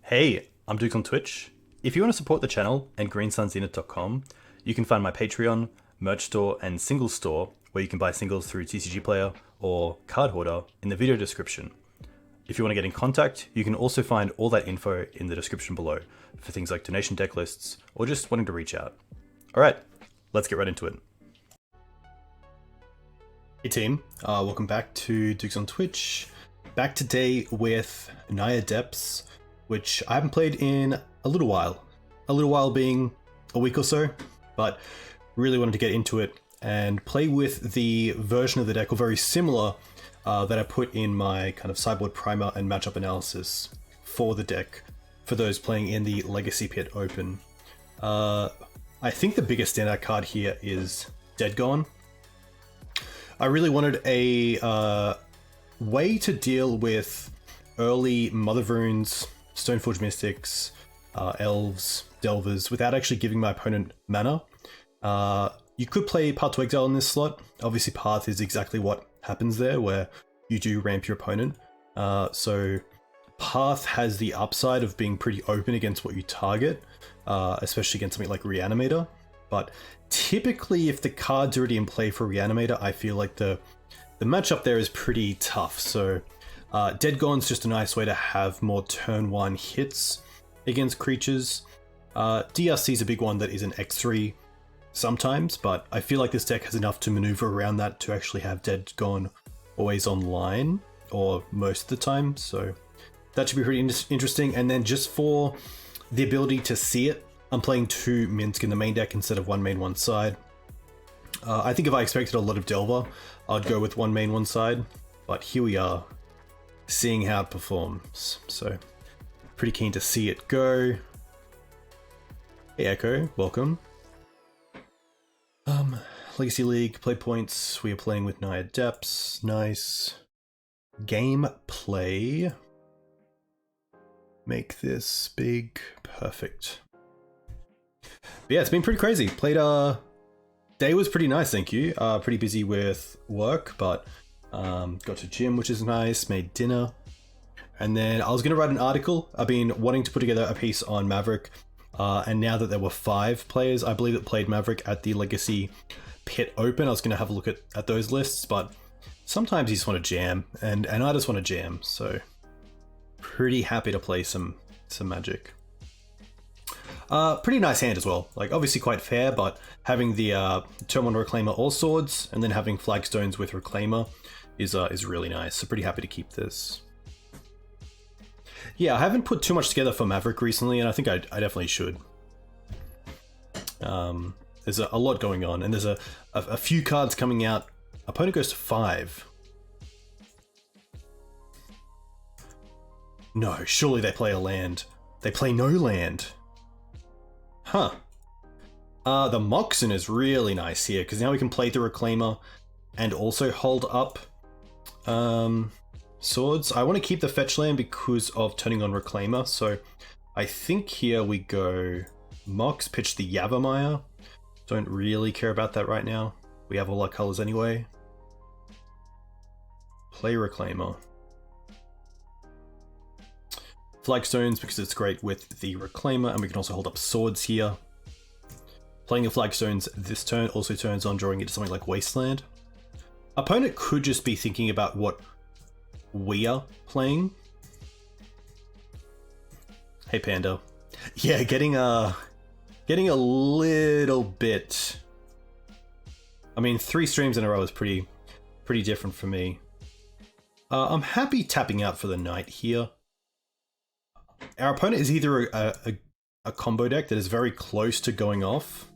Hey, I'm Duke on Twitch. If you want to support the channel and greensunzenith.com, you can find my Patreon, merch store, and singles store where you can buy singles through TCG Player or Card Hoarder in the video description. If you want to get in contact, you can also find all that info in the description below for things like donation deck lists or just wanting to reach out. Alright, let's get right into it. Hey team, welcome back to Dukes on Twitch. Back today with Naya Depths, which I haven't played in a little while. A little while being a week or so, but really wanted to get into it and play with the version of the deck, or very similar, that I put in my kind of sideboard primer and matchup analysis for the deck, for those playing in the Legacy Pit Open. I think the biggest standout card here is Dead Gone. I really wanted a way to deal with early Mother Runes, Stoneforge Mystics, Elves, Delvers, without actually giving my opponent mana. You could play Path to Exile in this slot. Obviously Path is exactly what happens there, where you do ramp your opponent. So Path has the upside of being pretty open against what you target, especially against something like Reanimator. But typically, if the card's already in play for Reanimator, I feel like the matchup there is pretty tough. So Dead Gone's just a nice way to have more turn 1 hits against creatures. DRC is a big one that is an X3 sometimes, but I feel like this deck has enough to maneuver around that to actually have Dead Gone always online, or most of the time. So that should be pretty interesting. And then just for the ability to see it, I'm playing 2 Minsc in the main deck instead of 1 main, 1 side. I think if I expected a lot of Delver, I'd go with 1 main, 1 side. But here we are, seeing how it performs. So, pretty keen to see it go. Hey Echo, welcome. Legacy League, play points. We are playing with Naya Depths. Nice. Gameplay. Make this big. Perfect. But yeah, it's been pretty crazy. Played day was pretty nice, thank you. Pretty busy with work, but got to gym, which is nice. Made dinner, and then I was gonna write an article. I've been wanting to put together a piece on Maverick, and now that there were 5 players, I believe, that played Maverick at the Legacy Pit Open, I was gonna have a look at those lists. But sometimes you just want to jam, and I just want to jam. So pretty happy to play some Magic. Pretty nice hand as well. Like, obviously quite fair, but having the turn 1 Reclaimer All Swords and then having Flagstones with Reclaimer is really nice. So pretty happy to keep this. Yeah, I haven't put too much together for Maverick recently, and I think I definitely should. There's a lot going on, and there's a few cards coming out. Opponent goes to 5. No, surely they play a land. They play no land. Huh. The Moxen is really nice here, because now we can play the Reclaimer and also hold up swords. I want to keep the fetch land because of turning on Reclaimer, so I think here we go Mox, pitch the Yavimaya. Don't really care about that right now. We have all our colors anyway. Play Reclaimer. Flagstones, because it's great with the Reclaimer, and we can also hold up swords here. Playing the Flagstones this turn also turns on drawing into something like Wasteland. Opponent could just be thinking about what we are playing. Hey Panda. Yeah, getting a little bit. I mean, 3 streams in a row is pretty different for me. I'm happy tapping out for the night here. Our opponent is either a combo deck that is very close to going off,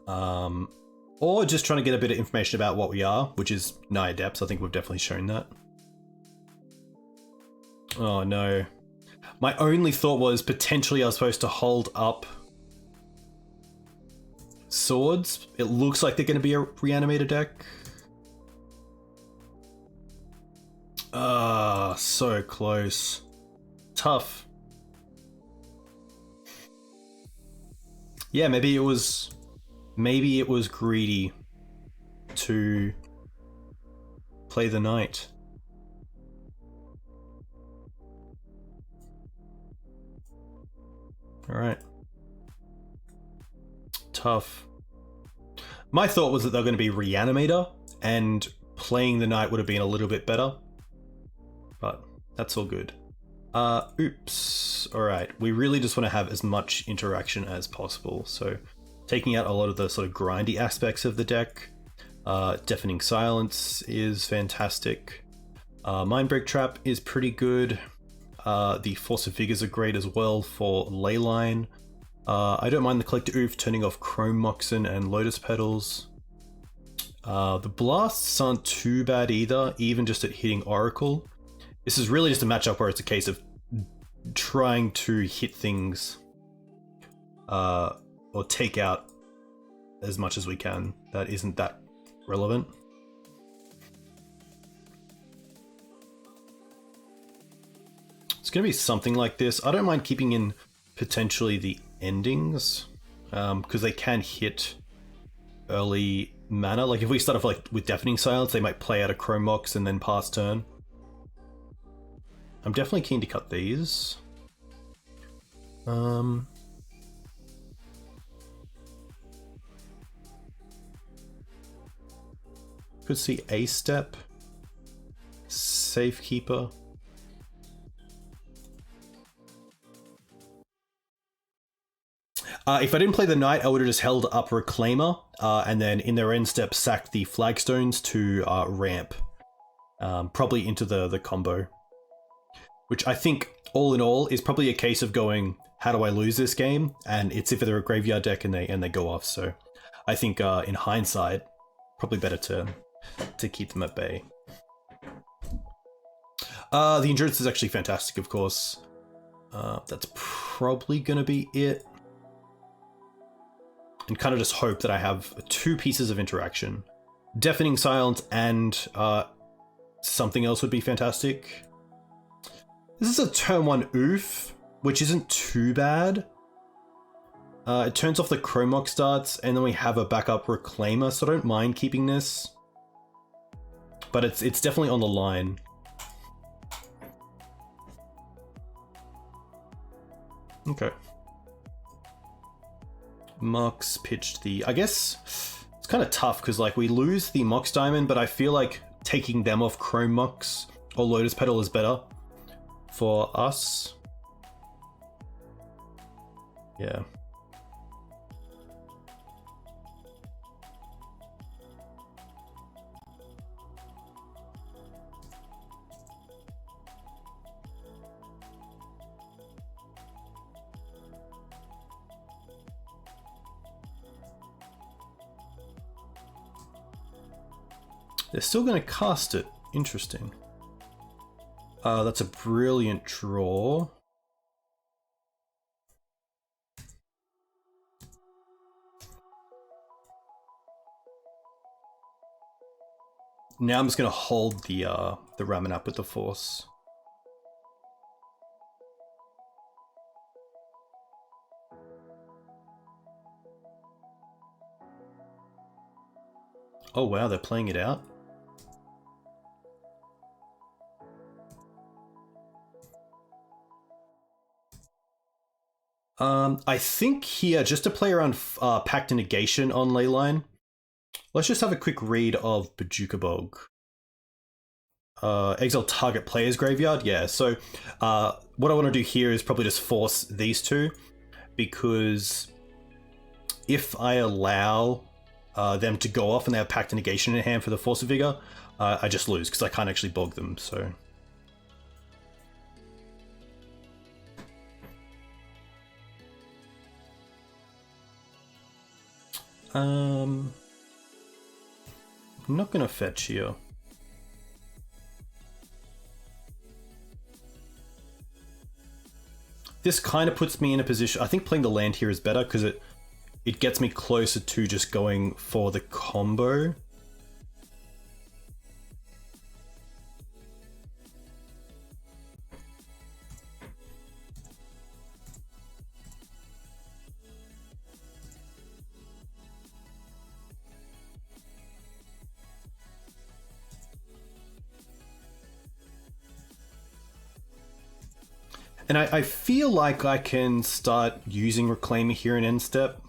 or just trying to get a bit of information about what we are, which is Naya Depths. I think we've definitely shown that. Oh no. My only thought was potentially I was supposed to hold up swords. It looks like they're going to be a Reanimator deck. So close. Tough. Yeah, maybe it was greedy to play the knight. All right. Tough. My thought was that they're going to be Reanimator, and playing the Knight would have been a little bit better. But that's all good. Oops. All right. We really just want to have as much interaction as possible. So taking out a lot of the sort of grindy aspects of the deck. Deafening Silence is fantastic. Mindbreak Trap is pretty good. The Force of Figures are great as well for Leyline. I don't mind the Collector Oof turning off Chrome Moxen and Lotus Petals. The Blasts aren't too bad either, even just at hitting Oracle. This is really just a matchup where it's a case of trying to hit things or take out as much as we can that isn't that relevant. It's going to be something like this. I don't mind keeping in potentially the endings because they can hit early mana. Like if we start off like with Deafening Silence, they might play out a Chrome Mox and then pass turn. I'm definitely keen to cut these. Could see a step. Safekeeper. If I didn't play the Knight, I would have just held up Reclaimer, and then in their end step sacked the Flagstones to ramp. Probably into the combo. Which I think, all in all, is probably a case of going, how do I lose this game? And it's if they're a graveyard deck and they go off. So I think in hindsight, probably better to keep them at bay. The Endurance is actually fantastic, of course. That's probably going to be it. And kind of just hope that I have 2 pieces of interaction. Deafening Silence and something else would be fantastic. This is a turn 1 Oof, which isn't too bad. It turns off the Chrome Mox starts, and then we have a backup Reclaimer, so I don't mind keeping this. But it's definitely on the line. Okay. Mox pitched the... I guess it's kind of tough because like we lose the Mox Diamond, but I feel like taking them off Chrome Mox or Lotus Petal is better for us. Yeah. They're still going to cast it. Interesting. That's a brilliant draw. Now I'm just going to hold the Ramen up with the Force. Oh wow, they're playing it out. I think here, just to play around Pact and Negation on Leyline, let's just have a quick read of Bojuka Bog. Exile target player's graveyard, yeah. So what I want to do here is probably just force these two, because if I allow them to go off and they have Pact and Negation in hand for the Force of Vigor, I just lose because I can't actually bog them, so... I'm not gonna fetch here. This kind of puts me in a position... I think playing the land here is better because it gets me closer to just going for the combo. And I feel like I can start using Reclaimer here in end step.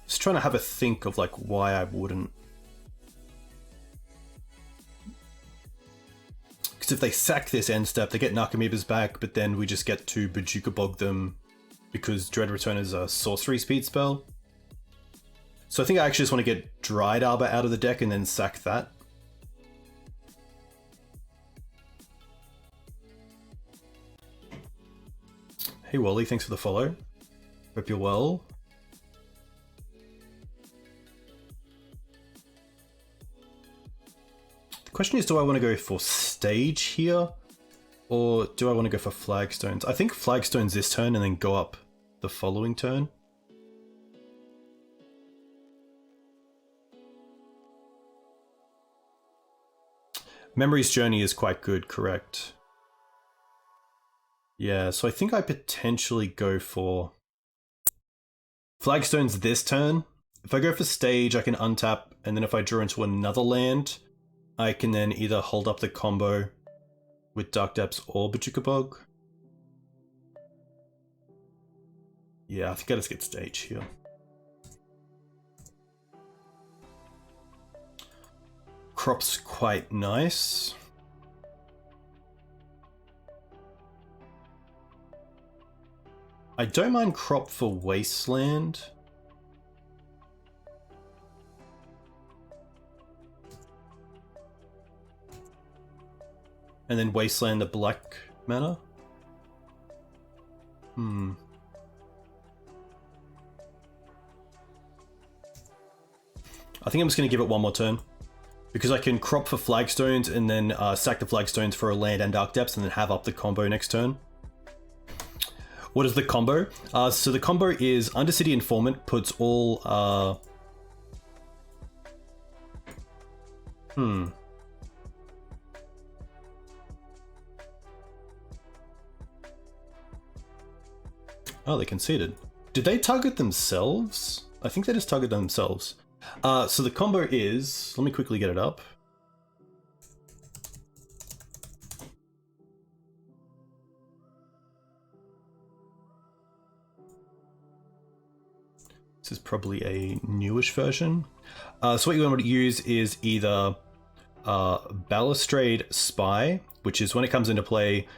Just trying to have a think of like why I wouldn't. Because if they sack this end step, they get Narcomoebas back, but then we just get to Bojuka Bog them because Dread Return is a sorcery speed spell. So I think I actually just want to get Dried Arbor out of the deck and then sack that. Hey Wally, thanks for the follow. Hope you're well. The question is, do I want to go for Stage here? Or do I want to go for Flagstones? I think Flagstones this turn and then go up the following turn. Memory's Journey is quite good, correct? Yeah, so I think I potentially go for Flagstones this turn. If I go for Stage, I can untap, and then if I draw into another land, I can then either hold up the combo with Dark Depths or Bojuka Bog. Yeah, I think I just get Stage here. Crop's quite nice. I don't mind Crop for Wasteland. And then Wasteland the black mana. I think I'm just going to give it one more turn. Because I can crop for Flagstones and then sack the Flagstones for a land and Dark Depths and then have up the combo next turn. What is the combo? So the combo is Undercity Informant puts all... Oh, they conceded. Did they target themselves? I think they just target themselves. So the combo is... Let me quickly get it up. This is probably a newish version. So what you want to use is either Balustrade Spy, which is when it comes into play,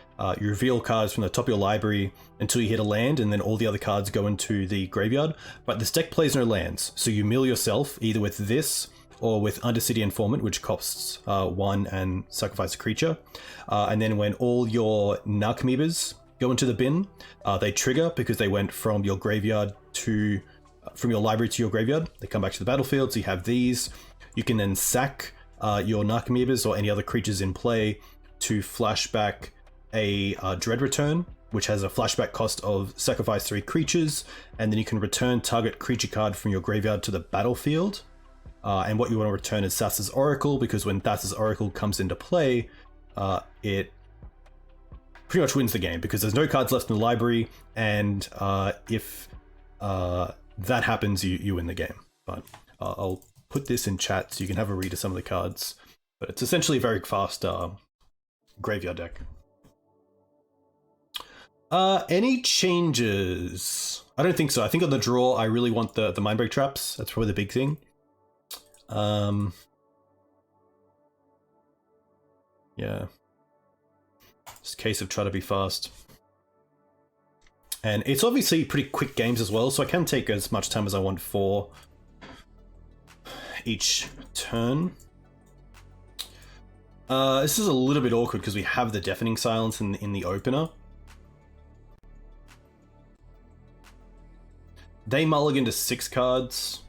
you reveal cards from the top of your library until you hit a land, and then all the other cards go into the graveyard. But this deck plays no lands, so you mill yourself either with this or with Undercity Informant, which costs 1 and sacrifice a creature. And then when all your Narcomoebas go into the bin, they trigger because they went from your graveyard to... from your library to your graveyard. They come back to the battlefield, so you have these. You can then sack your Narcomoebas or any other creatures in play to flashback a Dread Return, which has a flashback cost of sacrifice 3 creatures, and then you can return target creature card from your graveyard to the battlefield. And what you want to return is Thassa's Oracle, because when Thassa's Oracle comes into play, it pretty much wins the game, because there's no cards left in the library, and if that happens, you win the game. But I'll put this in chat so you can have a read of some of the cards. But it's essentially a very fast graveyard deck. Any changes? I don't think so. I think on the draw, I really want the Mindbreak traps. That's probably the big thing. Yeah. Just a case of try to be fast. And it's obviously pretty quick games as well, so I can take as much time as I want for each turn. This is a little bit awkward because we have the Deafening Silence in the opener. They mulligan to 6 cards.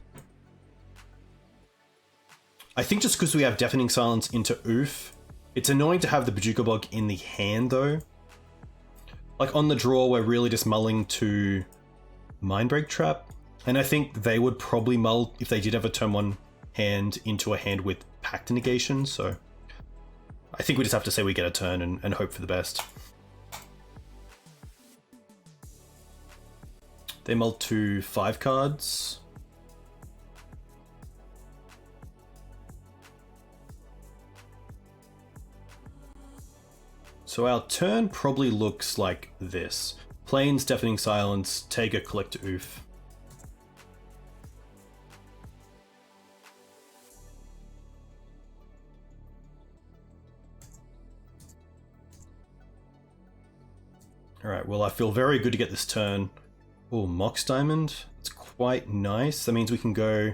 I think just because we have Deafening Silence into Oof, it's annoying to have the Bojuka Bog in the hand though. Like on the draw, we're really just mulling to Mindbreak Trap. And I think they would probably mull, if they did have a turn 1 hand, into a hand with Pact Negation. So I think we just have to say we get a turn and hope for the best. They mull to 5 cards. So our turn probably looks like this. Plains, Deafening Silence, Taiga, Collect Oof. Alright, well I feel very good to get this turn. Oh, Mox Diamond. It's quite nice. That means we can go...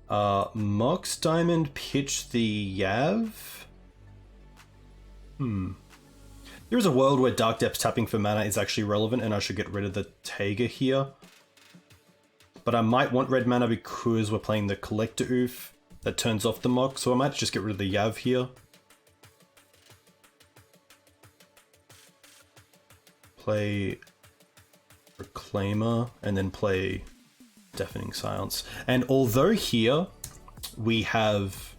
Mox Diamond, pitch the Yav? There is a world where Dark Depths tapping for mana is actually relevant and I should get rid of the Taiga here. But I might want red mana because we're playing the Collector Oof that turns off the Mox, so I might just get rid of the Yav here. Play Reclaimer and then play Deafening Silence. And although here we have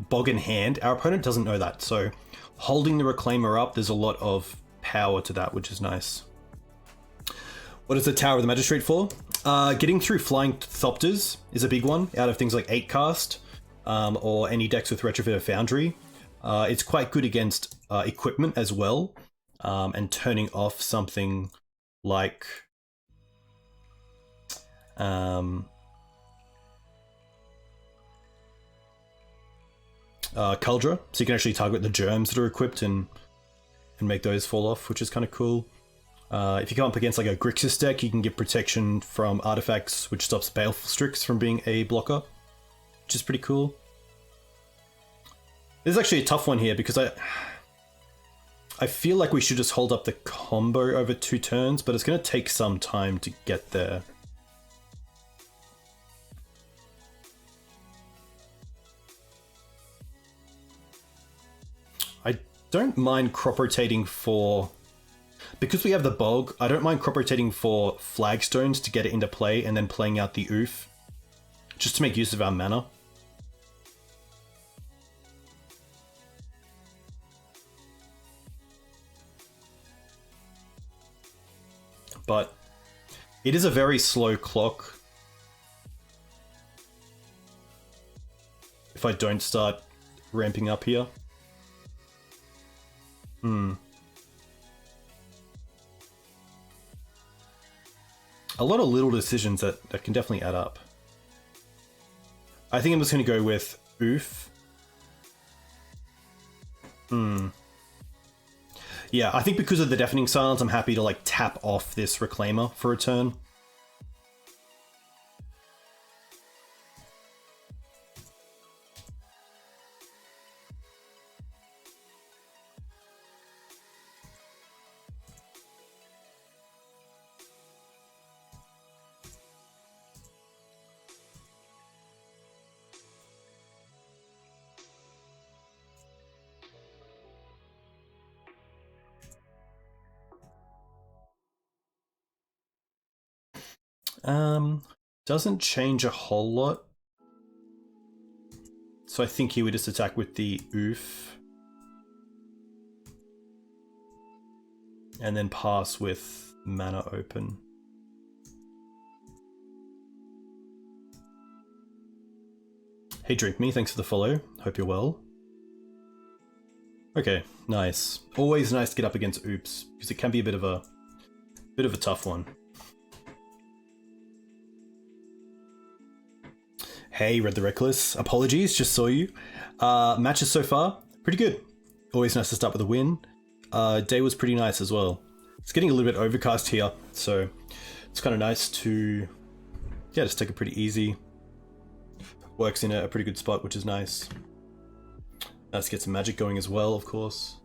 Bog in hand, our opponent doesn't know that, so holding the Reclaimer up, there's a lot of power to that, which is nice. What is the Tower of the Magistrate for? Getting through Flying Thopters is a big one, out of things like 8-cast, or any decks with Retrofit or Foundry. It's quite good against equipment as well, and turning off something like... Cauldra, so you can actually target the germs that are equipped and make those fall off, which is kind of cool. If you come up against like a Grixis deck, you can get protection from artifacts, which stops Baleful Strix from being a blocker, which is pretty cool. This is actually a tough one here because I feel like we should just hold up the combo over 2 turns, but it's going to take some time to get there. I don't mind crop rotating for... Because we have the Bog, I don't mind crop rotating for Flagstones to get it into play and then playing out the Oof, just to make use of our mana. But it is a very slow clock if I don't start ramping up here. A lot of little decisions that can definitely add up. I think I'm just going to go with Oof. Yeah, I think because of the Deafening Silence, I'm happy to like tap off this Reclaimer for a turn. Doesn't change a whole lot. So I think he would just attack with the Oof. And then pass with Mana Open. Hey Drink Me, thanks for the follow. Hope you're well. Okay, nice. Always nice to get up against Oops, because it can be a bit of a tough one. Hey, Red the Reckless. Apologies, just saw you. Matches so far, pretty good. Always nice to start with a win. Day was pretty nice as well. It's getting a little bit overcast here, so it's kind of nice to, yeah, just take it pretty easy. Works in a pretty good spot, which is nice. Let's get some magic going as well, of course.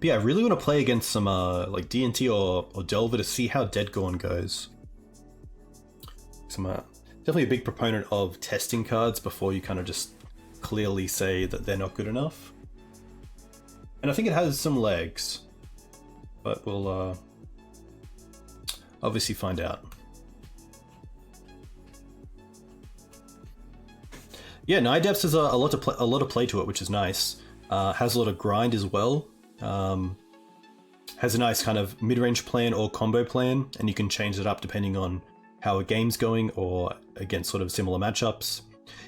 But yeah, I really want to play against some like D&T or Delver to see how Dead Gorn goes. So I'm definitely a big proponent of testing cards before you kind of just clearly say that they're not good enough. And I think it has some legs, but we'll obviously find out. Yeah, Naya Depths has a lot of play to it, which is nice. Has a lot of grind as well. Has a nice kind of mid-range plan or combo plan, and you can change it up depending on how a game's going or against sort of similar matchups.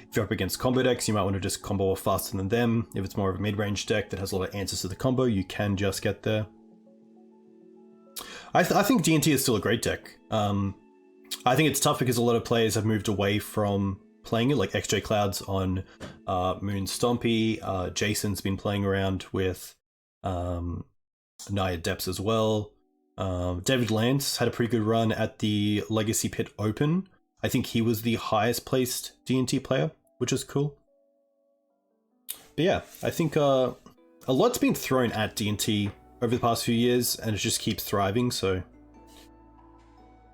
If you're up against combo decks, you might want to just combo off faster than them. If it's more of a mid-range deck that has a lot of answers to the combo, you can just get there. I think D&T is still a great deck. I think it's tough because a lot of players have moved away from playing it, like XJ Clouds on Moon Stompy. Jason's been playing around with Naya Depths as well. David Lance had a pretty good run at the Legacy Pit Open. I think he was the highest placed D&T player, which is cool. But yeah, I think a lot's been thrown at D&T over the past few years, and it just keeps thriving, so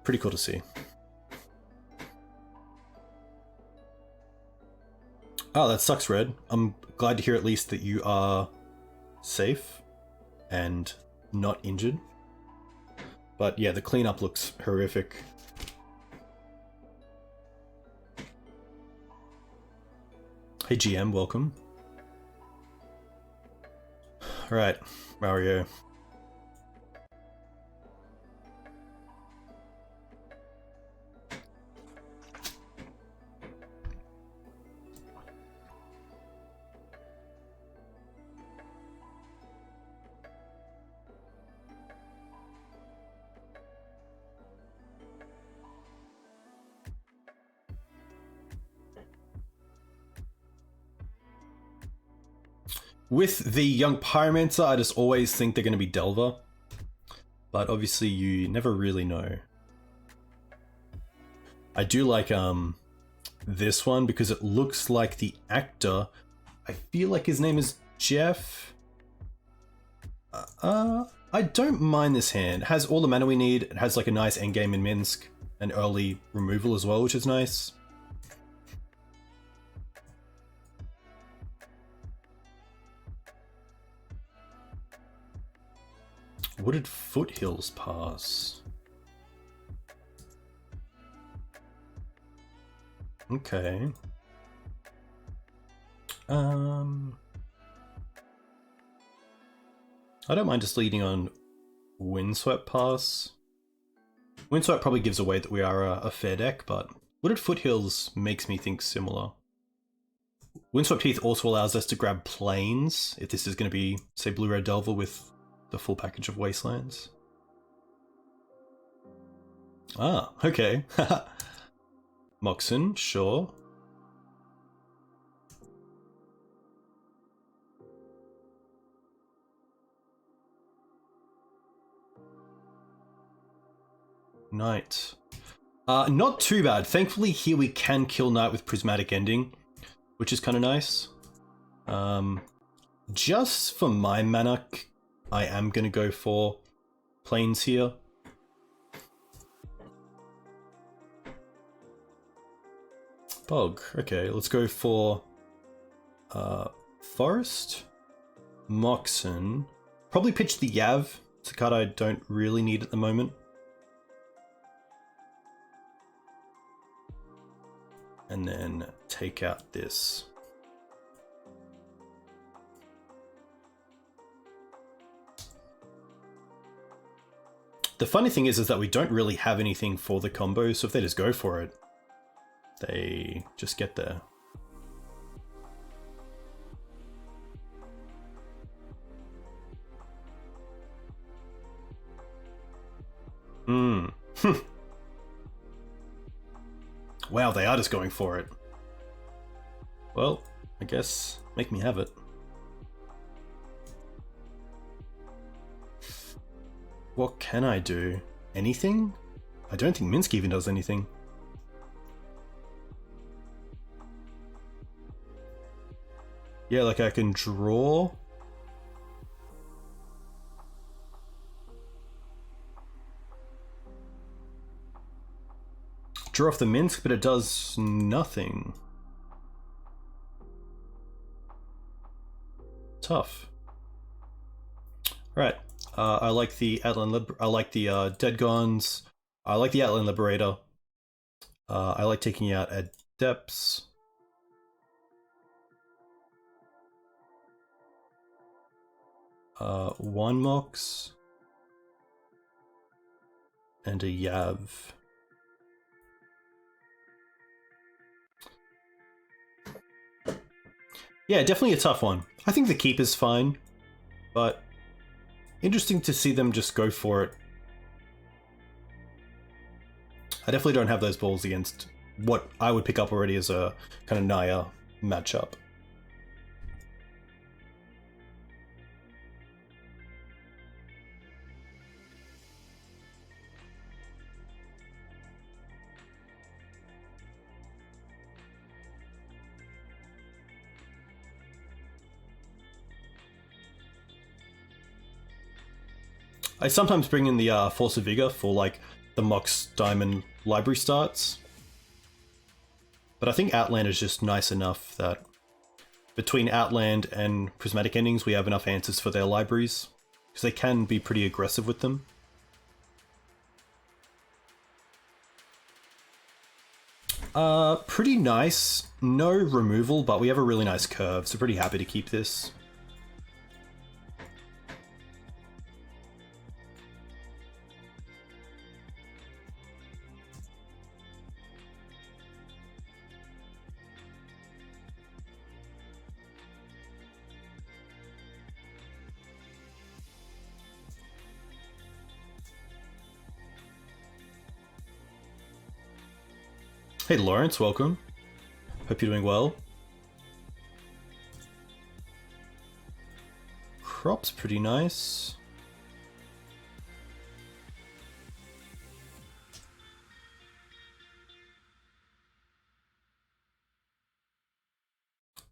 pretty cool to see. Oh, that sucks, Red. I'm glad to hear at least that you are safe and not injured. But yeah, the cleanup looks horrific. Hey GM, welcome. Alright, Mario. With the Young Pyromancer, I just always think they're going to be Delver. But obviously you never really know. I do like this one because it looks like the actor. I feel like his name is Jeff. I don't mind this hand. It has all the mana we need. It has like a nice endgame in Minsc and early removal as well, which is nice. Wooded Foothills Pass. Okay. I don't mind just leading on Windswept Pass. Windswept probably gives away that we are a fair deck, but Wooded Foothills makes me think similar. Windswept Heath also allows us to grab plains, if this is going to be, say, Blue-Red Delver with the full package of Wastelands. Ah, okay. Moxen, sure. Knight. Not too bad. Thankfully here we can kill Knight with Prismatic Ending, which is kind of nice. Just for my mana, I am going to go for plains here. Bog. Okay, let's go for Forest. Moxen. Probably pitch the Yav. It's a card I don't really need at the moment. And then take out this. The funny thing is that we don't really have anything for the combo, so if they just go for it, they just get there. Wow, they are just going for it. Well, I guess make me have it. What can I do? Anything? I don't think Minsc even does anything. Yeah, like I can draw. Draw off the Minsc, but it does nothing. Tough. Right. I like the I like the Dead Gons. I like the Outland Liberator. I like taking out Depths. One Mox and a Yav. Yeah, definitely a tough one. I think the keep is fine, but interesting to see them just go for it. I definitely don't have those balls against what I would pick up already as a kind of Naya matchup. I sometimes bring in the Force of Vigor for like the Mox Diamond library starts. But I think Outland is just nice enough that between Outland and Prismatic Endings we have enough answers for their libraries. Because they can be pretty aggressive with them. Pretty nice. No removal, but we have a really nice curve, so pretty happy to keep this. Hey Lawrence, welcome. Hope you're doing well. Crop's pretty nice.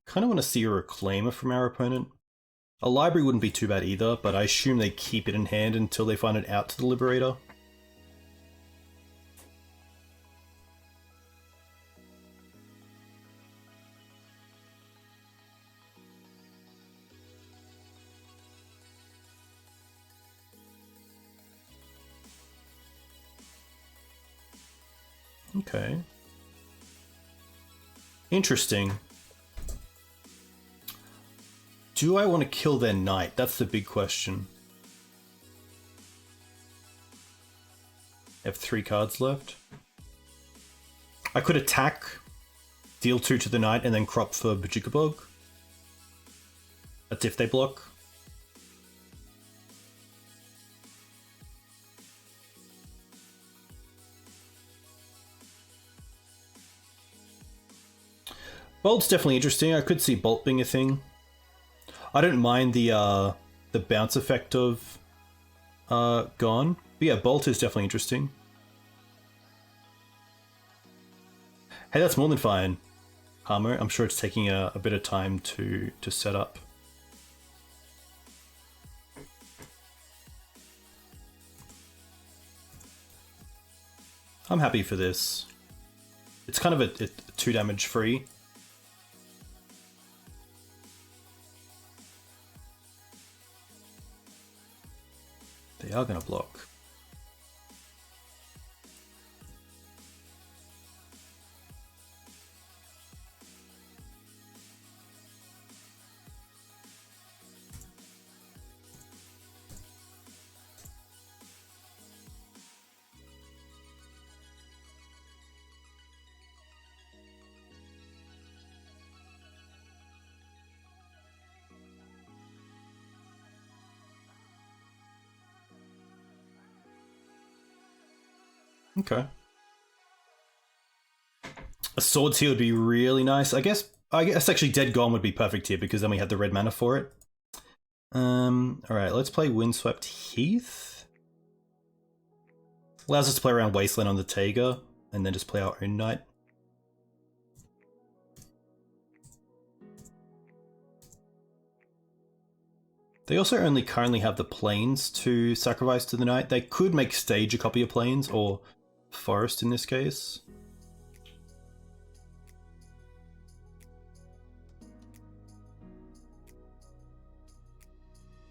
Kind of want to see a Reclaimer from our opponent. A library wouldn't be too bad either, but I assume they keep it in hand until they find it out to the Liberator. Okay. Interesting. Do I want to kill their knight? That's the big question. I have 3 cards left. I could attack, deal 2 to the knight, and then crop for Bajikabog. That's if they block. Bolt's definitely interesting. I could see Bolt being a thing. I don't mind the bounce effect of Gone. But yeah, Bolt is definitely interesting. Hey, that's more than fine, Harmo. I'm sure it's taking a bit of time to set up. I'm happy for this. It's kind of a 2 damage free. They are going to block. Okay. A Swords here would be really nice. I guess actually Dead Gone would be perfect here because then we have the red mana for it. Alright, let's play Windswept Heath. Allows us to play around Wasteland on the Taiga, and then just play our own knight. They also only currently have the Plains to sacrifice to the knight. They could make Stage a copy of Plains, or Forest in this case.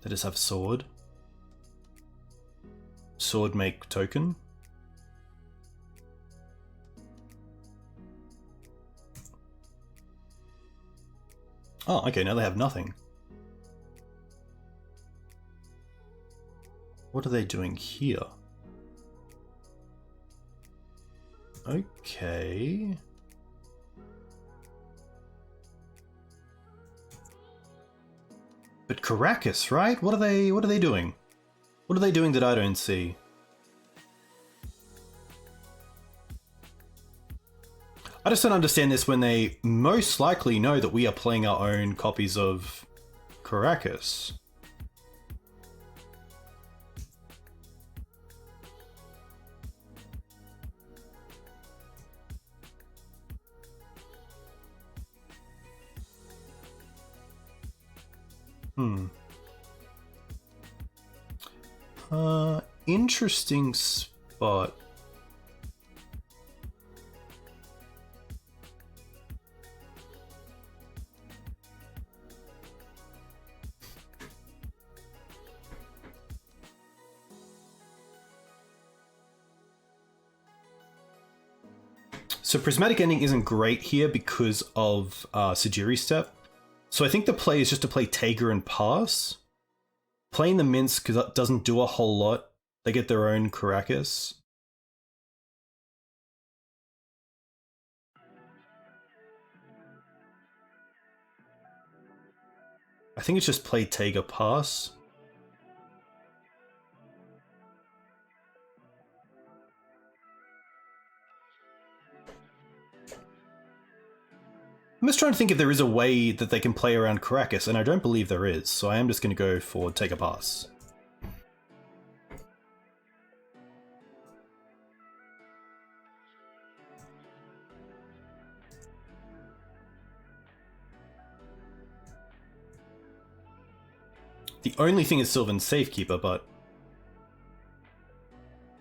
They just have Sword. Sword make token. Oh, okay, now they have nothing. What are they doing here? Okay. But Caracas, right? What are they doing? What are they doing that I don't see? I just don't understand this when they most likely know that we are playing our own copies of Caracas. Interesting spot. So Prismatic Ending isn't great here because of Sajiri Step. So I think the play is just to play Taiga and pass. Playing the Minsc because that doesn't do a whole lot. They get their own Caracas. I think it's just play Taiga pass. I'm just trying to think if there is a way that they can play around Caracas, and I don't believe there is, so I am just going to go for take a pass. The only thing is Sylvan Safekeeper, but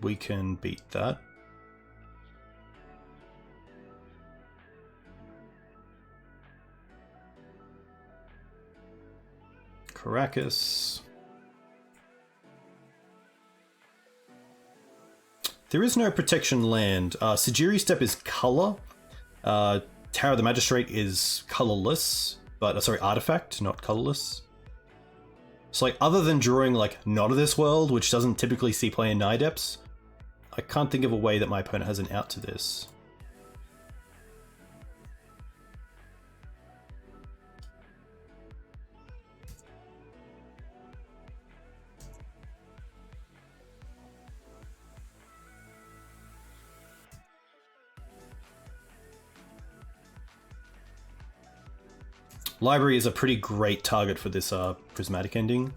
we can beat that. Caracas. There is no protection land. Sajiri Step is color. Tower of the Magistrate is colorless, but sorry, artifact, not colorless. So like, other than drawing like Not of This World, which doesn't typically see play in Naya Depths, I can't think of a way that my opponent has an out to this. Library is a pretty great target for this Prismatic Ending.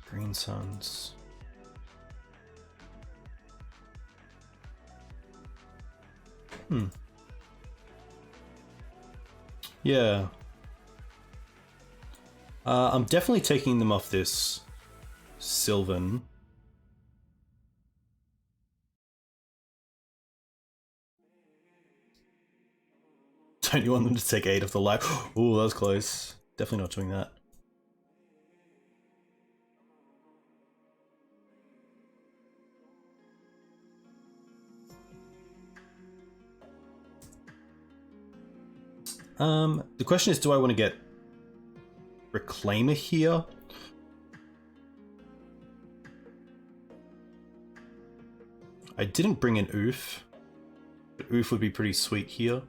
Green Suns. Yeah. I'm definitely taking them off this Sylvan. Don't you want them to take 8 of the life? Oh, that was close. Definitely not doing that. The question is, do I want to get Reclaimer here? I didn't bring an Oof, but Oof would be pretty sweet here.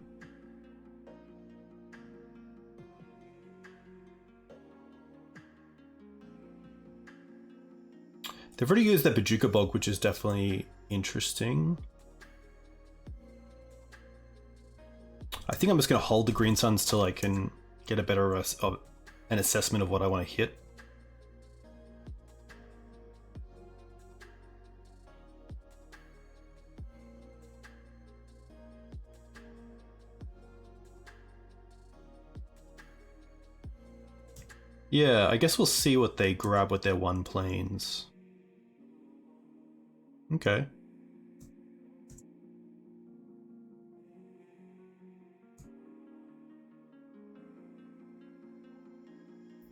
They've already used that Bajuka Bog, which is definitely interesting. I think I'm just going to hold the Green Suns till I can get a better an assessment of what I want to hit. Yeah, I guess we'll see what they grab with their 1 planes. Okay.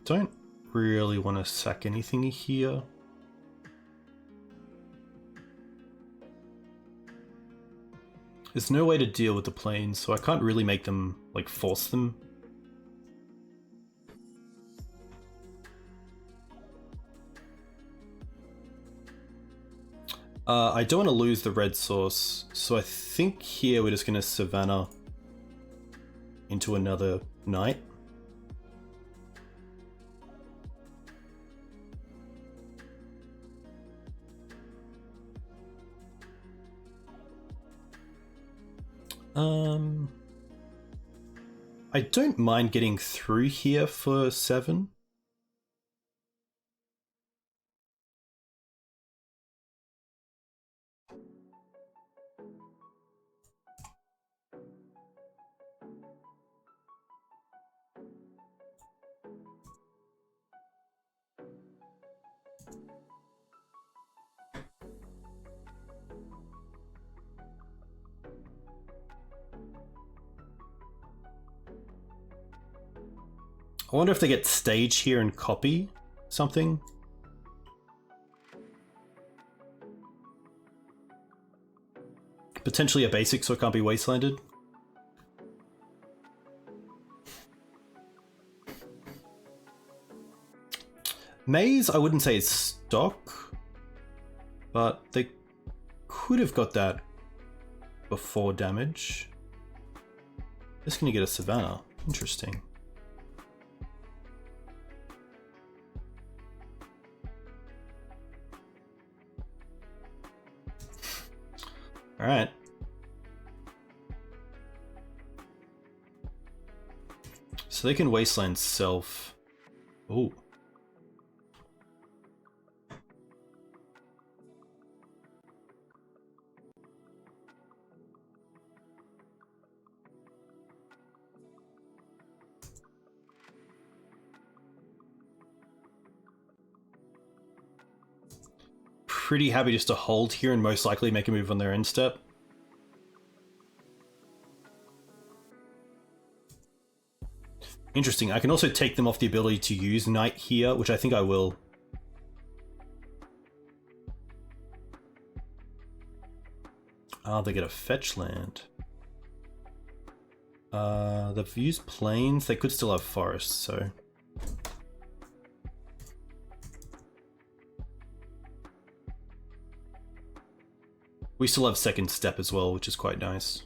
Don't really want to sack anything here. There's no way to deal with the planes, so I can't really make them, like, force them. I don't want to lose the red source, so I think here we're just going to Savannah into another knight. I don't mind getting through here for 7. I wonder if they get stage here and copy something. Potentially a basic so it can't be wastelanded. Maze, I wouldn't say it's stock, but they could have got that before damage. Just gonna get a Savannah. Interesting. Alright. So they can wasteland self. Ooh. Pretty happy just to hold here and most likely make a move on their end step. Interesting. I can also take them off the ability to use Knight here, which I think I will. Ah, they get a fetch land. They've used plains. They could still have forests, so... We still have second step as well, which is quite nice.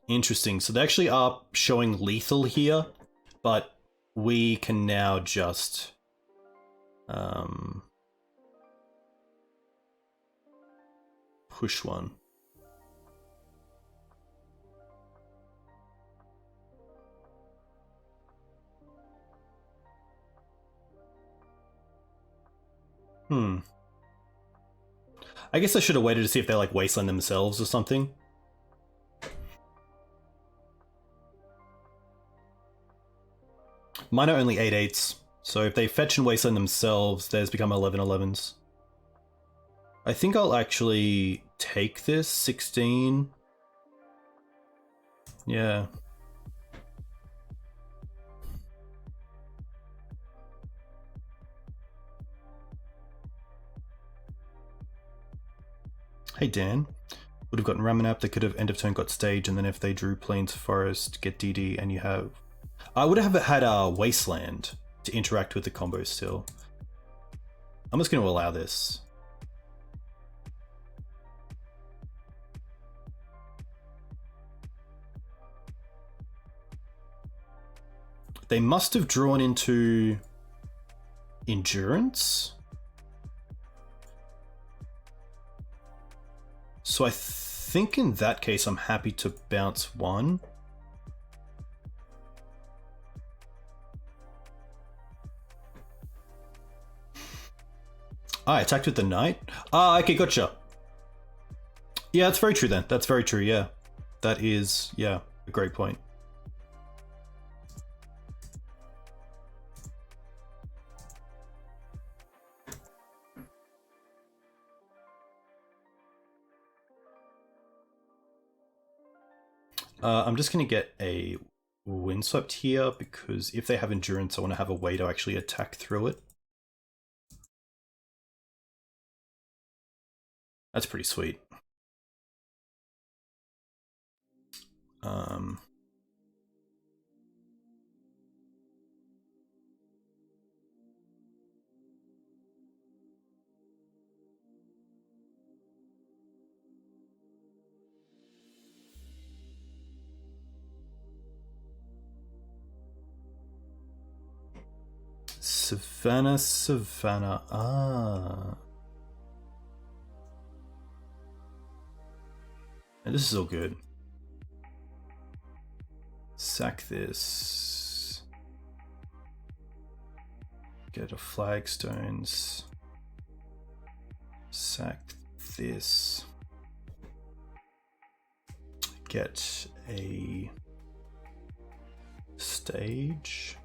Interesting. So they actually are showing lethal here, but we can now just... push one. I guess I should have waited to see if they like wasteland themselves or something. Mine are only 8/8s, so if they fetch and wasteland themselves, theirs become 11/11s. I think I'll actually take this 16. Yeah. Hey Dan, would have gotten Ramanap, they could have end of turn got stage, and then if they drew Plains Forest, get DD, and you have... I would have had a Wasteland to interact with the combo still. I'm just going to allow this. They must have drawn into Endurance. So I think in that case, I'm happy to bounce one. I attacked with the knight. Ah, okay, gotcha. Yeah, that's very true then. That's very true, yeah. That is, yeah, a great point. I'm just going to get a Windswept here, because if they have Endurance, I want to have a way to actually attack through it. That's pretty sweet. Savannah. Ah. And this is all good. Sack this. Get a flagstones. Sack this. Get a stage.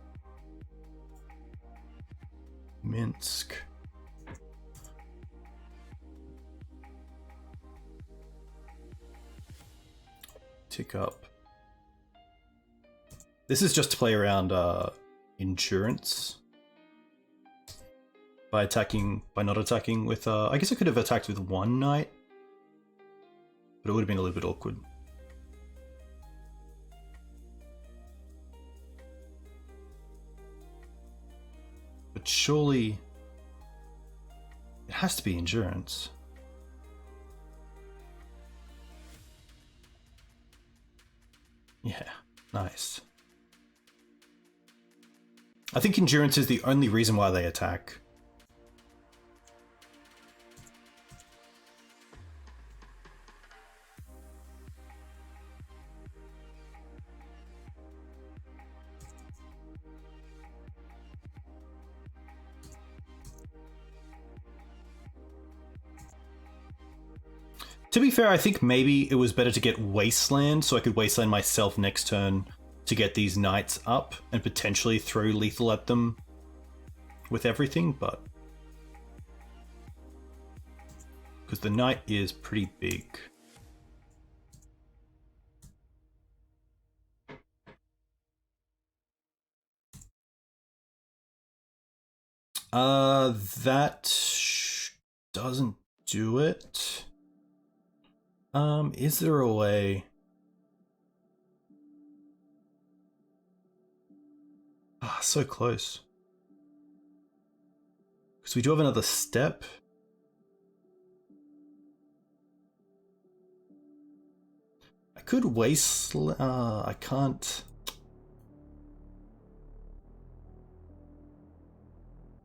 Minsc. Tick up. This is just to play around endurance by not attacking with. I guess I could have attacked with one knight, but it would have been a little bit awkward. But surely it has to be endurance. Yeah, nice. I think endurance is the only reason why they attack. To be fair, I think maybe it was better to get Wasteland so I could Wasteland myself next turn to get these knights up and potentially throw lethal at them with everything, but because the knight is pretty big. That doesn't do it. Is there a way? Ah, so close. Because we do have another step. I could waste. I can't.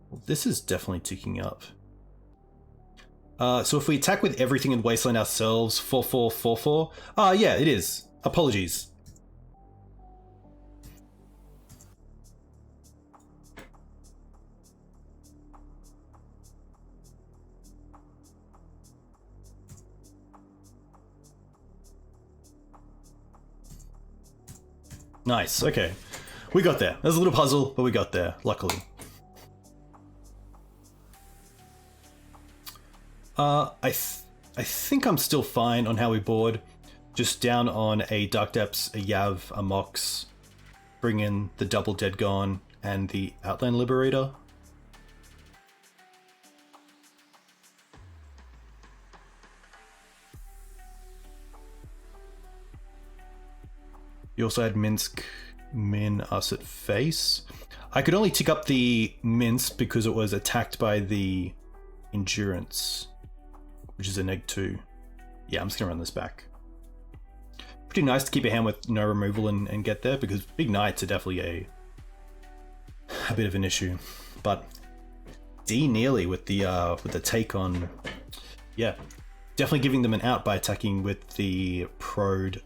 Well, this is definitely ticking up. So if we attack with everything and Wasteland ourselves, 4-4, 4-4. Yeah, it is. Apologies. Nice, okay. We got there. There's a little puzzle, but we got there, luckily. I think I'm still fine on how we board. Just down on a Dark Depths, a Yav, a Mox, bring in the double Dead Gone and the Outland Liberator. You also had Minsc min us at face. I could only tick up the Minsc because it was attacked by the Endurance, which is a -2. Yeah, I'm just gonna run this back. Pretty nice to keep a hand with no removal and get there, because big knights are definitely a bit of an issue. But D nearly with the take on, yeah, definitely giving them an out by attacking with the prode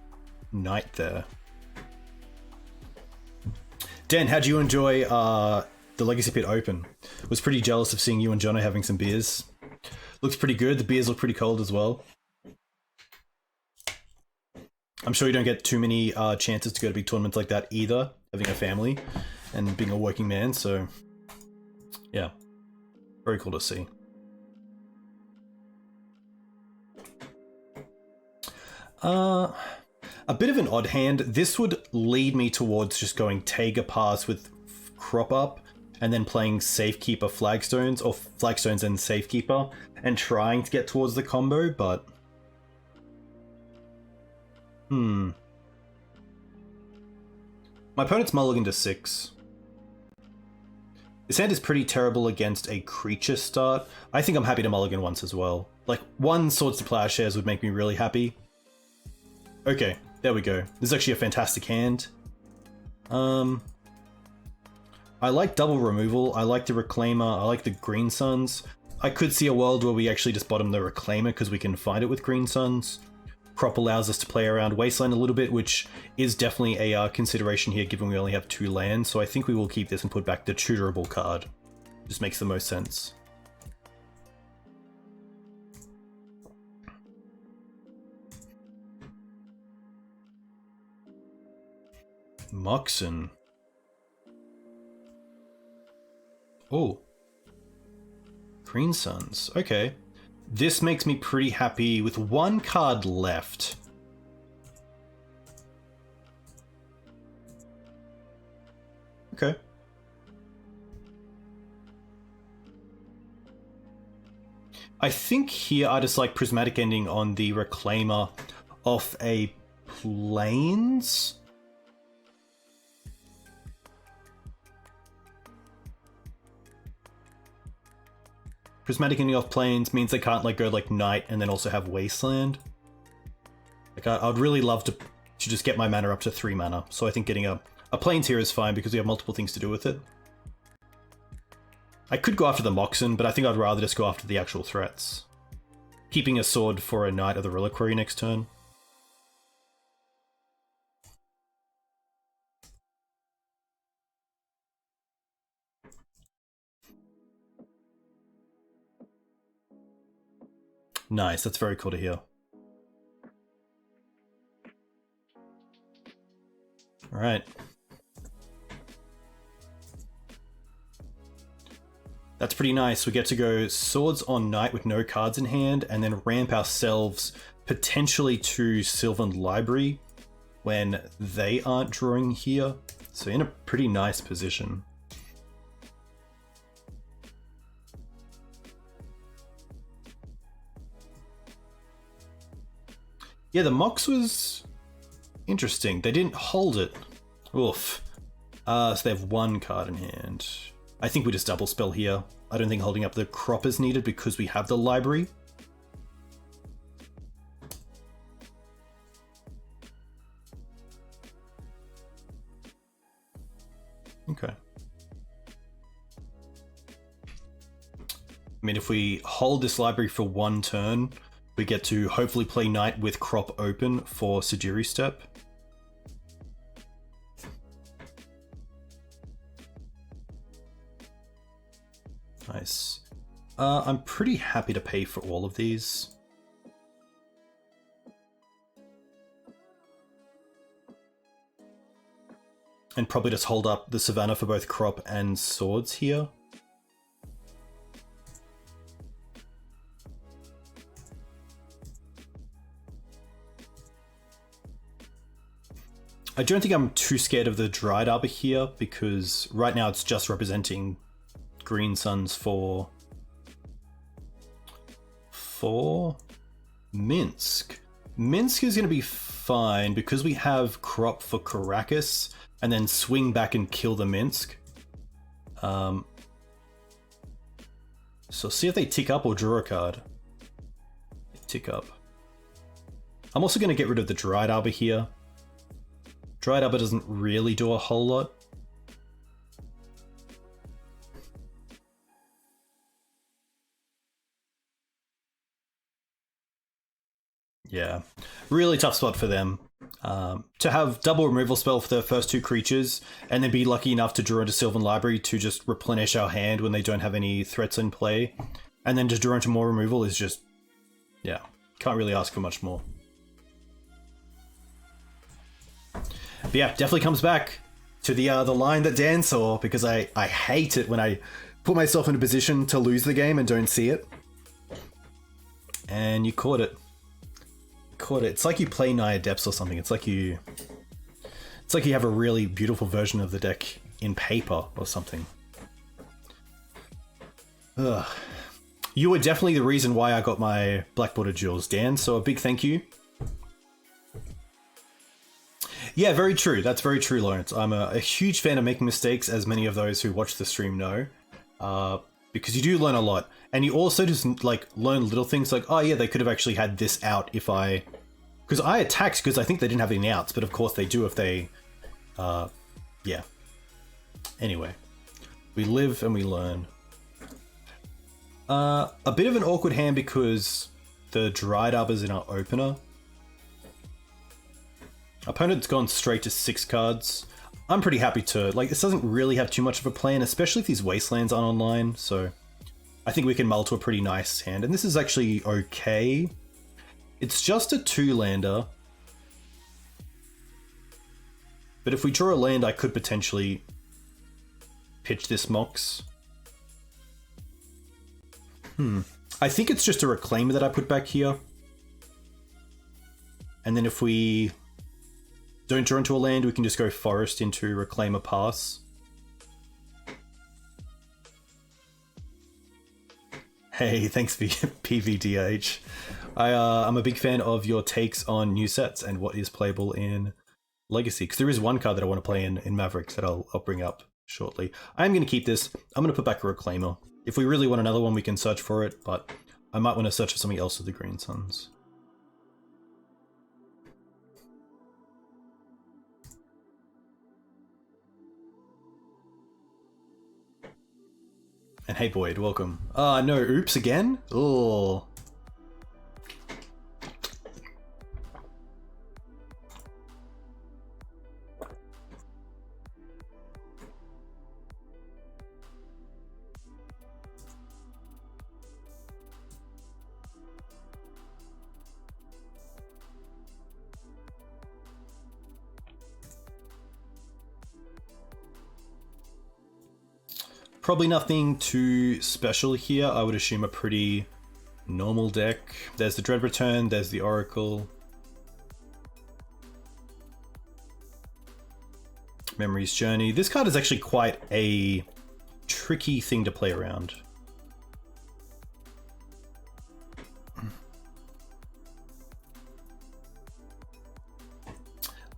knight there. Dan, how'd you enjoy the Legacy Pit Open? Was pretty jealous of seeing you and Jono having some beers. Looks pretty good. The beers look pretty cold as well. I'm sure you don't get too many chances to go to big tournaments like that either, having a family and being a working man, so yeah, very cool to see. A bit of an odd hand. This would lead me towards just going Taiga Pass with Crop Up and then playing Safekeeper Flagstones, or Flagstones and Safekeeper, and trying to get towards the combo, but my opponent's mulligan to 6. This hand is pretty terrible against a creature start. I think I'm happy to mulligan once as well. Like, 1 Swords to Plowshares would make me really happy. Okay, there we go. This is actually a fantastic hand. I like double removal, I like the Reclaimer, I like the Green Suns. I could see a world where we actually just bottom the Reclaimer because we can find it with Green Suns. Crop allows us to play around Wasteland a little bit, which is definitely a consideration here given we only have 2 lands, so I think we will keep this and put back the tutorable card. Just makes the most sense. Moxen. Oh. Green Suns. Okay. This makes me pretty happy with 1 card left. Okay. I think here I just like Prismatic Ending on the Reclaimer off a Plains. Prismatic Ending off Plains means they can't like go like Knight and then also have Wasteland. Like I'd really love to just get my mana up to 3 mana. So I think getting a Plains here is fine because we have multiple things to do with it. I could go after the Moxen, but I think I'd rather just go after the actual threats. Keeping a sword for a Knight of the Reliquary next turn. Nice, that's very cool to hear. Alright. That's pretty nice. We get to go Swords on Knight with no cards in hand, and then ramp ourselves potentially to Sylvan Library when they aren't drawing here. So in a pretty nice position. Yeah, the Mox was interesting. They didn't hold it. Oof. So they have 1 card in hand. I think we just double spell here. I don't think holding up the crop is needed because we have the library. Okay. I mean, if we hold this library for 1 turn, we get to hopefully play Knight with crop open for Sejiri Step. Nice. I'm pretty happy to pay for all of these. And probably just hold up the Savannah for both crop and swords here. I don't think I'm too scared of the Dryad Arbor here because right now it's just representing Green Suns for Minsc. Minsc is going to be fine because we have crop for Caracas and then swing back and kill the Minsc. So see if they tick up or draw a card. Tick up. I'm also going to get rid of the Dryad Arbor here. Dryad Arbor doesn't really do a whole lot. Yeah, really tough spot for them. To have double removal spell for the first 2 creatures and then be lucky enough to draw into Sylvan Library to just replenish our hand when they don't have any threats in play. And then to draw into more removal is just, yeah, can't really ask for much more. But yeah, definitely comes back to the line that Dan saw because I hate it when I put myself in a position to lose the game and don't see it. And you caught it. Caught it. It's like you play Naya Depths or something. It's like you have a really beautiful version of the deck in paper or something. Ugh. You were definitely the reason why I got my Black Border Jewels, Dan, so a big thank you. Yeah, very true. That's very true, Lawrence. I'm a huge fan of making mistakes, as many of those who watch the stream know, because you do learn a lot. And you also just like learn little things like, oh yeah, they could have actually had this out if I... Because I attacked because I think they didn't have any outs, but of course they do if they... Yeah. Anyway. We live and we learn. A bit of an awkward hand because the Dried Arbor is in our opener. Opponent's gone straight to 6 cards. I'm pretty happy to, like, this doesn't really have too much of a plan, especially if these Wastelands aren't online, so I think we can mull to a pretty nice hand, and this is actually okay. It's just a 2-lander, but if we draw a land, I could potentially pitch this Mox. I think it's just a Reclaimer that I put back here, and then if we don't draw into a land, we can just go Forest into Reclaimer Pass. Hey, thanks PVDH. I'm a big fan of your takes on new sets and what is playable in Legacy, because there is one card that I want to play in Maverick that I'll bring up shortly. I'm going to keep this. I'm going to put back a Reclaimer. If we really want another one, we can search for it, but I might want to search for something else with the Green Suns. And hey Boyd, welcome. No, oops again? Oh. Probably nothing too special here. I would assume a pretty normal deck. There's the Dread Return, there's the Oracle. Memory's Journey. This card is actually quite a tricky thing to play around.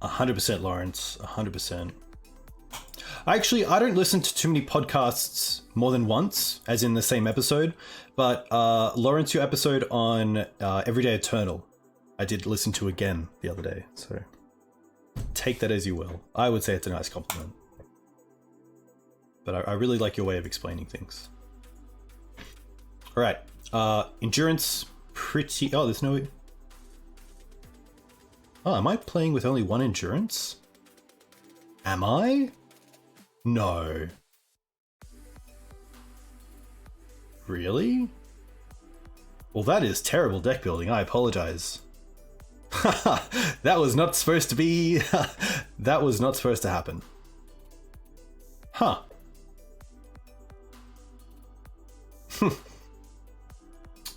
A 100% Lawrence, 100%. I don't listen to too many podcasts more than once, as in the same episode, but Lawrence, your episode on Everyday Eternal, I did listen to again the other day, so take that as you will. I would say it's a nice compliment. But I really like your way of explaining things. Alright, Endurance, pretty... Oh, there's no... Oh, am I playing with only one Endurance? Am I? No. Really? Well, that is terrible deck building. I apologize. That was not supposed to be... That was not supposed to happen. Huh.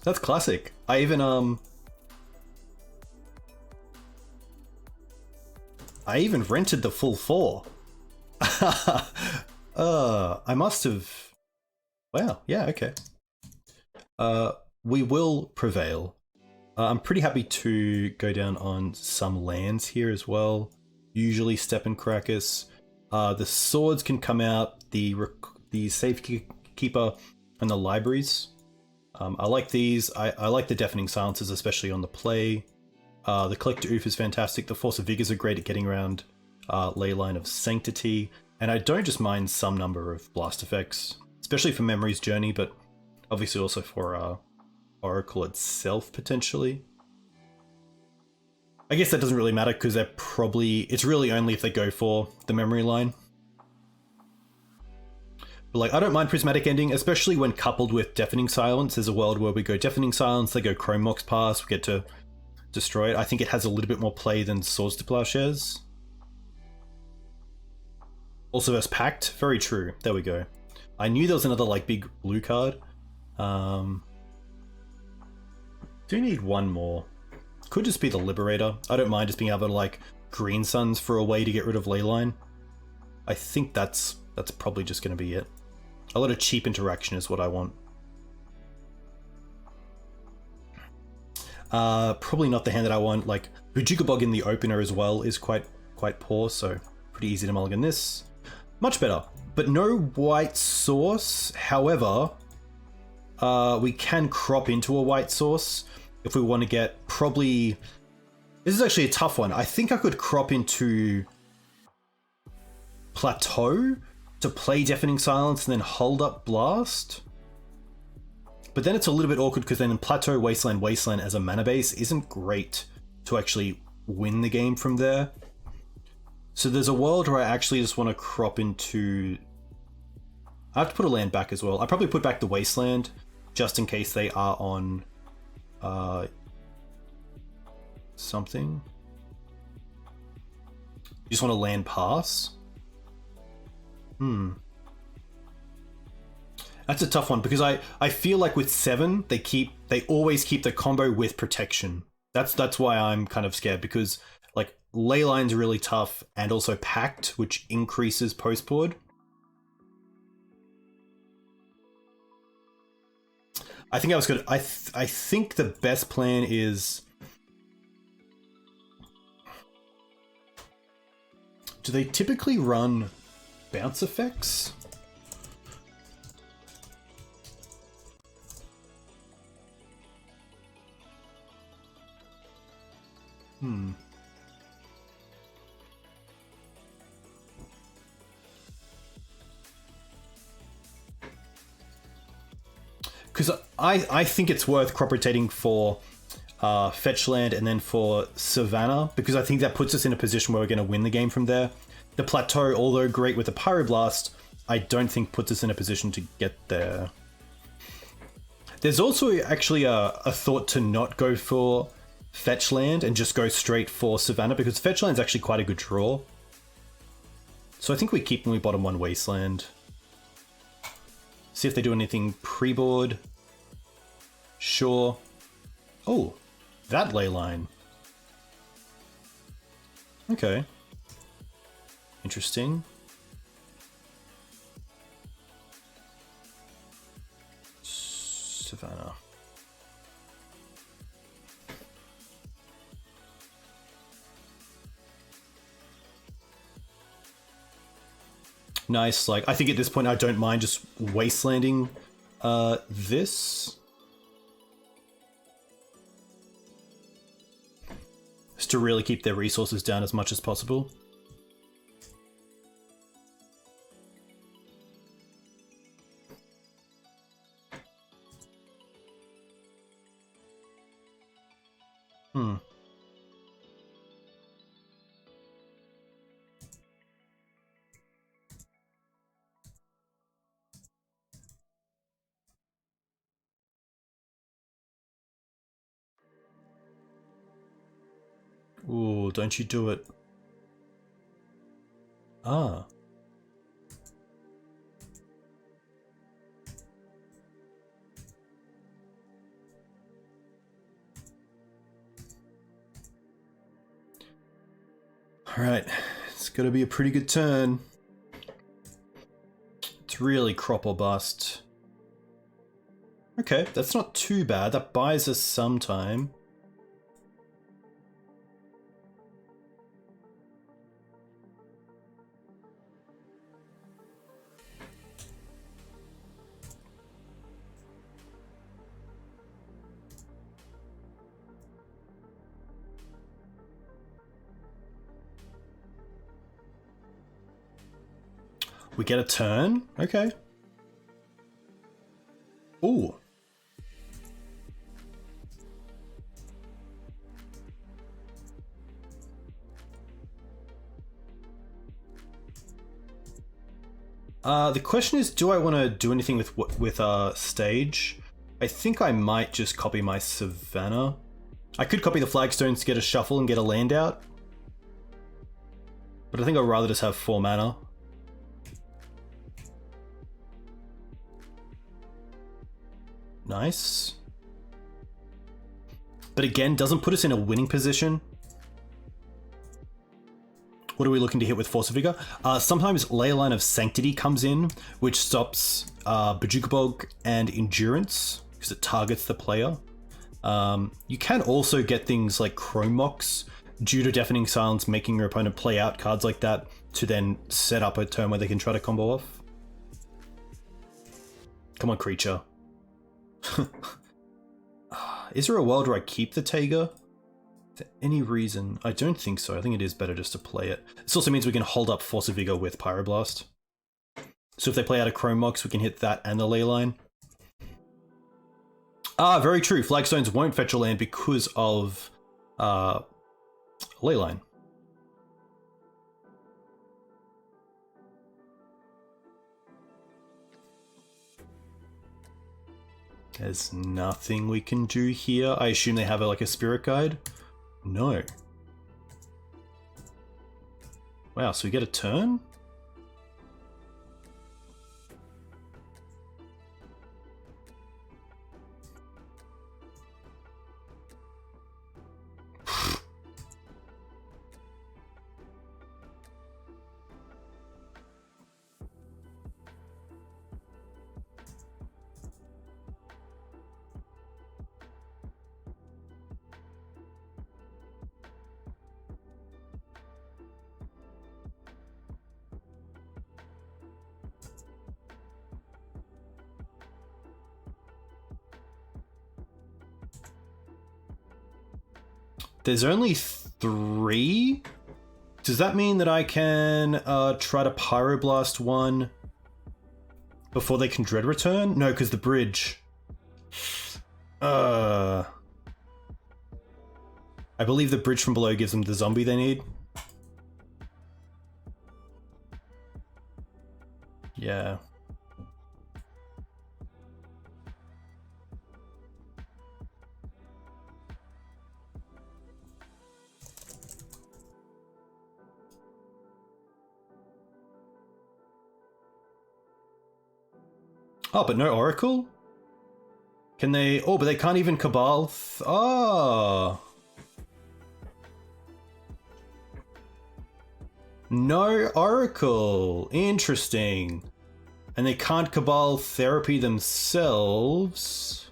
That's classic. I even rented the full 4. I must have... Wow, yeah, okay. We will prevail. I'm pretty happy to go down on some lands here as well. Usually Step and Krakus. The swords can come out, the Safekeeper, and the libraries. I like these. I like the Deafening Silences, especially on the play. The Collector Oof is fantastic. The Force of Vigors are great at getting around Leyline of Sanctity. And I don't just mind some number of blast effects, especially for Memory's Journey, but obviously also for Oracle itself, potentially. I guess that doesn't really matter because they're probably... It's really only if they go for the memory line. But like, I don't mind Prismatic Ending, especially when coupled with Deafening Silence. There's a world where we go Deafening Silence, they go Chrome Mox Pass, we get to destroy it. I think it has a little bit more play than Swords to Plowshares. Also versus Pact, very true. There we go. I knew there was another like big blue card. Do need one more. Could just be the Liberator. I don't mind just being able to like Green Suns for a way to get rid of Leyline. I think that's probably just going to be it. A lot of cheap interaction is what I want. Probably not the hand that I want. Like Bujukabog in the opener as well is quite poor, so pretty easy to mulligan this. Much better, but no white source. However, we can crop into a white source if we want to get probably... This is actually a tough one. I think I could crop into Plateau to play Deafening Silence and then hold up Blast. But then it's a little bit awkward because then Plateau, Wasteland, Wasteland as a mana base isn't great to actually win the game from there. So there's a world where I actually just want to crop into... I have to put a land back as well. I probably put back the Wasteland just in case they are on something. You just want to land pass? That's a tough one because I feel like with 7 they always keep the combo with protection. That's why I'm kind of scared, because like Leyline's really tough and also Pact, which increases post board. I think I was good. I think the best plan is... Do they typically run bounce effects? Because I think it's worth crop rotating for fetch land and then for Savannah, because I think that puts us in a position where we're going to win the game from there. The Plateau, although great with the Pyroblast, I don't think puts us in a position to get there. There's also actually a thought to not go for fetch land and just go straight for Savannah, because fetch land's actually quite a good draw. So I think we keep when we bottom 1 Wasteland. See if they do anything pre-board. Sure. Oh, that Leyline. Okay. Interesting. Savannah. Nice. Like, I think at this point I don't mind just wastelanding this. Just to really keep their resources down as much as possible. Ooh, don't you do it. Ah. Alright, it's gonna be a pretty good turn. It's really crop or bust. Okay, that's not too bad. That buys us some time. We get a turn? Okay. Ooh. The question is, do I want to do anything with stage? I think I might just copy my Savannah. I could copy the flagstones to get a shuffle and get a land out. But I think I'd rather just have 4 mana. Nice. But again, doesn't put us in a winning position. What are we looking to hit with Force of Vigor? Sometimes Leyline of Sanctity comes in, which stops Bojuka Bog and Endurance, because it targets the player. You can also get things like Chrome Mox, due to Deafening Silence, making your opponent play out cards like that to then set up a turn where they can try to combo off. Come on, creature. Is there a world where I keep the Taiga? For any reason? I don't think so. I think it is better just to play it. This also means we can hold up Force of Vigor with Pyroblast. So if they play out a Chrome Mox, we can hit that and the Leyline. Ah, very true. Flagstones won't fetch a land because of Leyline. There's nothing we can do here. I assume they have like a Spirit Guide? No. Wow, so we get a turn? There's only 3? Does that mean that I can try to Pyroblast one before they can Dread Return? No, because the bridge. I believe the bridge from below gives them the zombie they need. Yeah. Oh, but no Oracle? Can they... Oh, but they can't even Cabal... Oh! No Oracle! Interesting. And they can't Cabal Therapy themselves.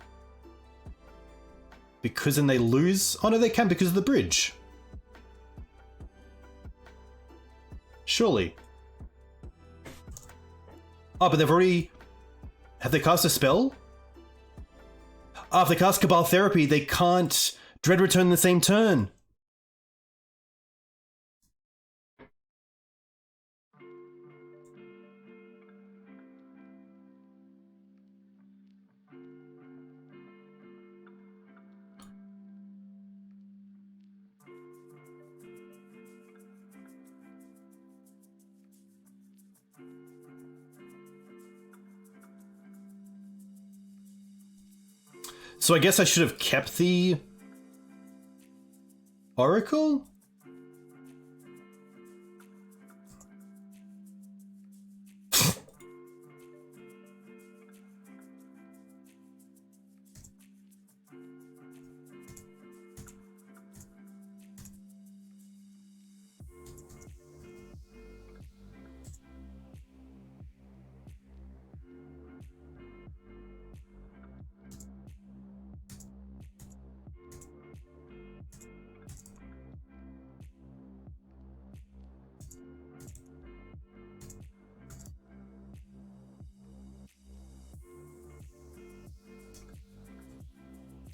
Because then they lose... Oh no, they can because of the bridge. Surely. Oh, but they've already... Have they cast a spell? Oh, if they cast Cabal Therapy, they can't Dread Return the same turn. So I guess I should have kept the Oracle?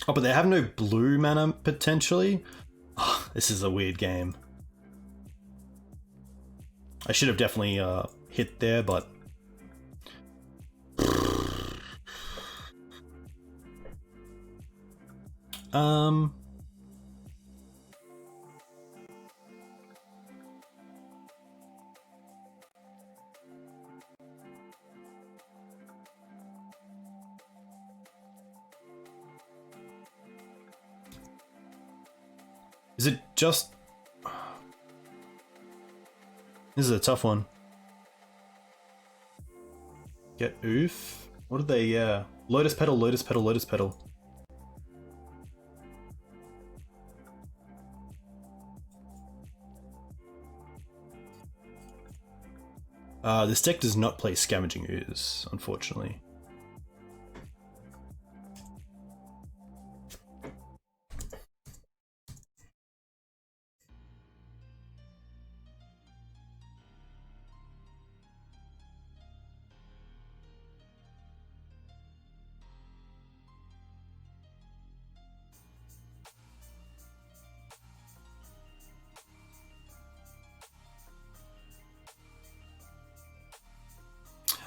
Oh, but they have no blue mana, potentially? Oh, this is a weird game. I should have definitely hit there, but... Is it just... This is a tough one. Get oof? What did they, yeah. Lotus Petal, Lotus Petal, Lotus Petal. This deck does not play Scavenging Ooze, unfortunately.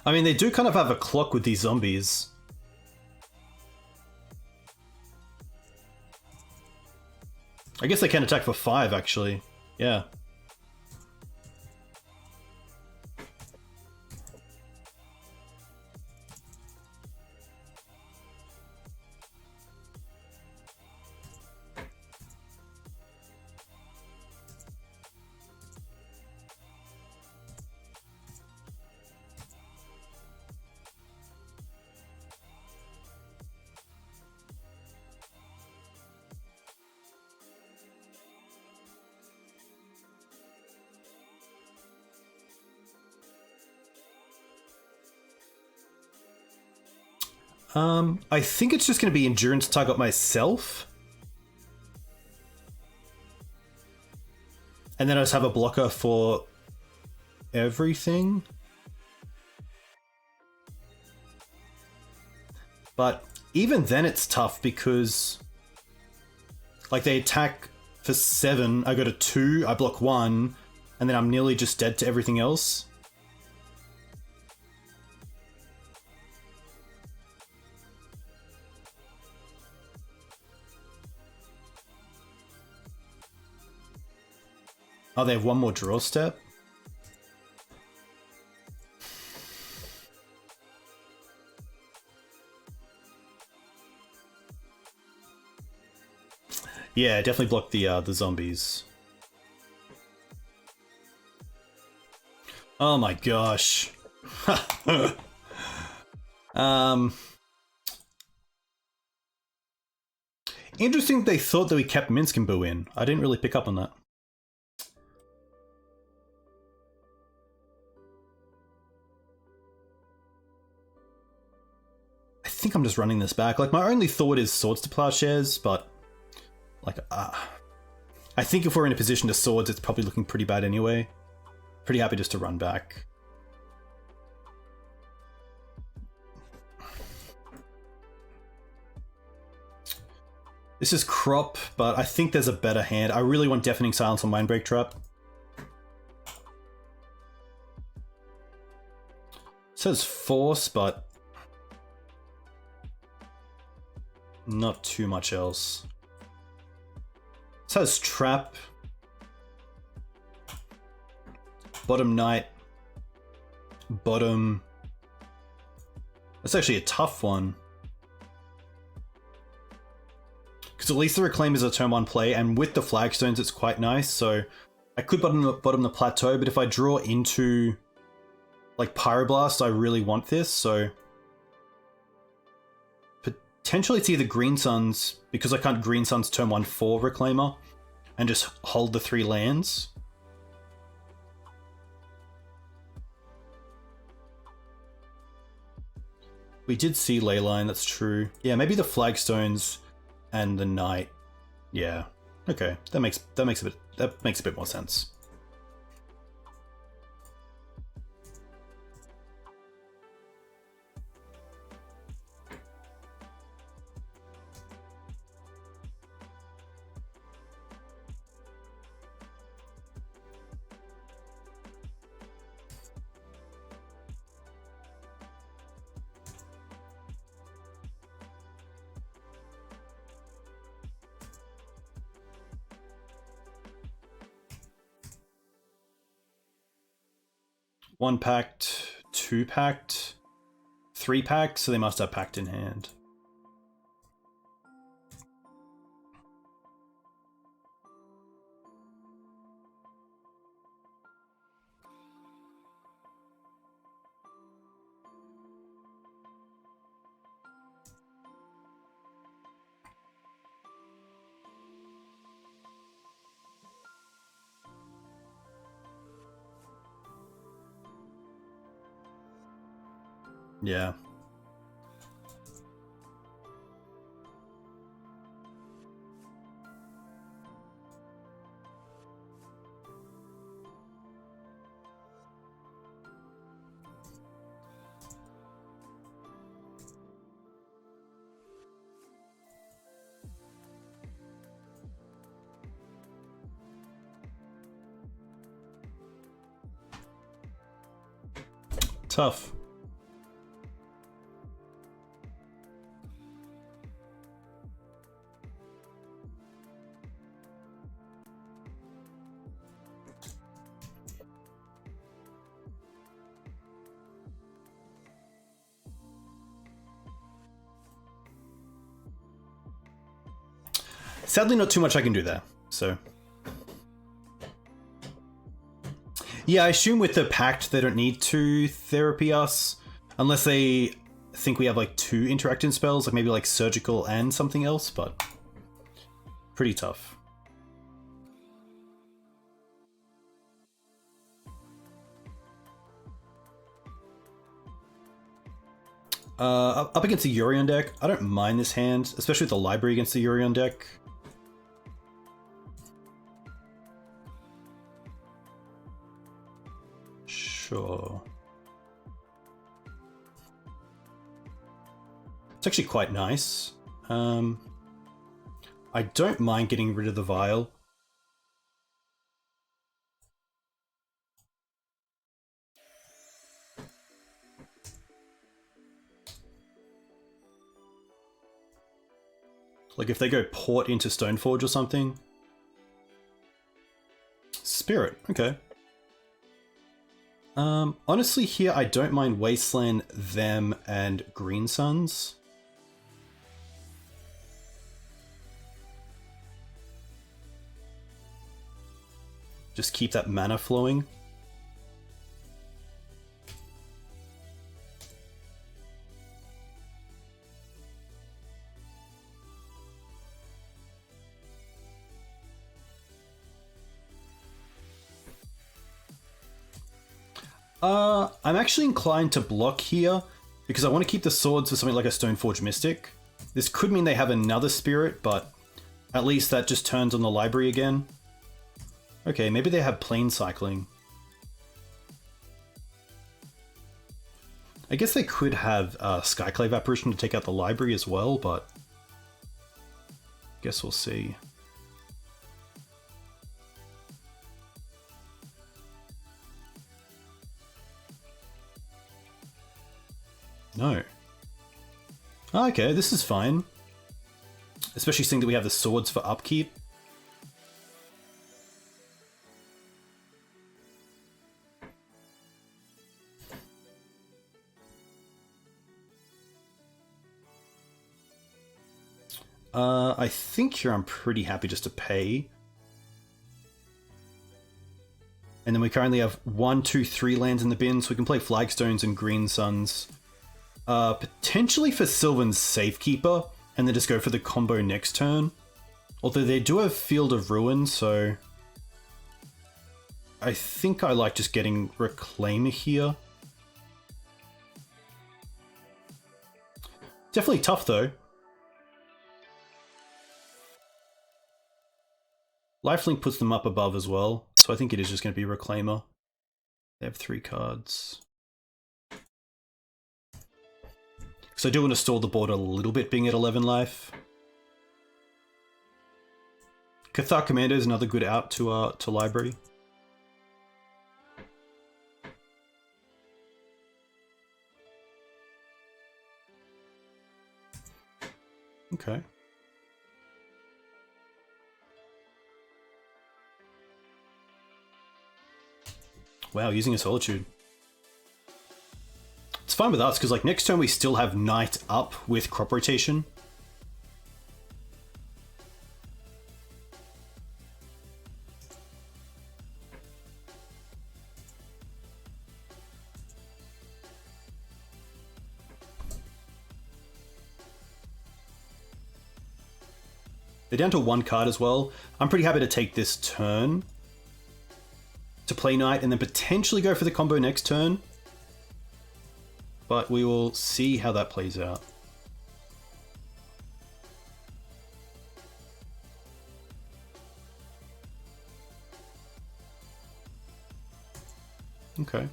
I mean, they do kind of have a clock with these zombies. I guess they can attack for 5, actually. Yeah. I think it's just going to be endurance target myself. And then I just have a blocker for everything. But even then it's tough because like they attack for 7, I go to 2, I block 1, and then I'm nearly just dead to everything else. Oh, they have one more draw step? Yeah, definitely block the zombies. Oh my gosh. Interesting they thought that we kept Minsc and Boo in. I didn't really pick up on that. I think I'm just running this back. Like, my only thought is Swords to Plowshares, but like, I think if we're in a position to Swords, it's probably looking pretty bad anyway. Pretty happy just to run back. This is Crop, but I think there's a better hand. I really want Deafening Silence on Mindbreak Trap. It says Force, but not too much else. It says Trap. Bottom Knight. Bottom. That's actually a tough one. Because at least the Reclaim is a turn 1 play, and with the Flagstones it's quite nice, so I could bottom the Plateau, but if I draw into like Pyroblast, I really want this, so potentially it's either Green Suns, because I can't Green Suns turn 1 for Reclaimer, and just hold the 3 lands. We did see Leyline, that's true. Yeah, maybe the Flagstones and the Knight. Yeah. Okay. That makes a bit more sense. One packed, 2 packed, 3 packed, so they must have packed in hand. Yeah. Tough. Sadly, not too much I can do there, so... Yeah, I assume with the Pact, they don't need to therapy us, unless they think we have, like, 2 interacting spells, like maybe, like, Surgical and something else, but... pretty tough. Up against the Yorion deck, I don't mind this hand, especially with the library against the Yorion deck. Sure. It's actually quite nice. I don't mind getting rid of the Vial. Like if they go Port into Stoneforge or something. Spirit, okay. Honestly here I don't mind Wasteland, them, and Green Suns. Just keep that mana flowing. I'm actually inclined to block here because I want to keep the swords for something like a Stoneforge Mystic. This could mean they have another spirit, but at least that just turns on the library again. Okay, maybe they have plane cycling. I guess they could have Skyclave Apparition to take out the library as well, but guess we'll see. No. Okay, this is fine. Especially seeing that we have the swords for upkeep. I think here I'm pretty happy just to pay. And then we currently have 1, 2, 3 lands in the bin, so we can play Flagstones and Green Suns. Potentially for Sylvan's Safekeeper, and then just go for the combo next turn. Although they do have Field of Ruin, so... I think I like just getting Reclaimer here. Definitely tough, though. Lifelink puts them up above as well, so I think it is just going to be Reclaimer. They have 3 cards. So I do want to stall the board a little bit, being at 11 life. Cathar Commander is another good out to library. Okay. Wow, using a Solitude. It's fine with us, because like next turn we still have Knight up with Crop Rotation. They're down to 1 card as well. I'm pretty happy to take this turn to play Knight and then potentially go for the combo next turn. But we will see how that plays out. Okay.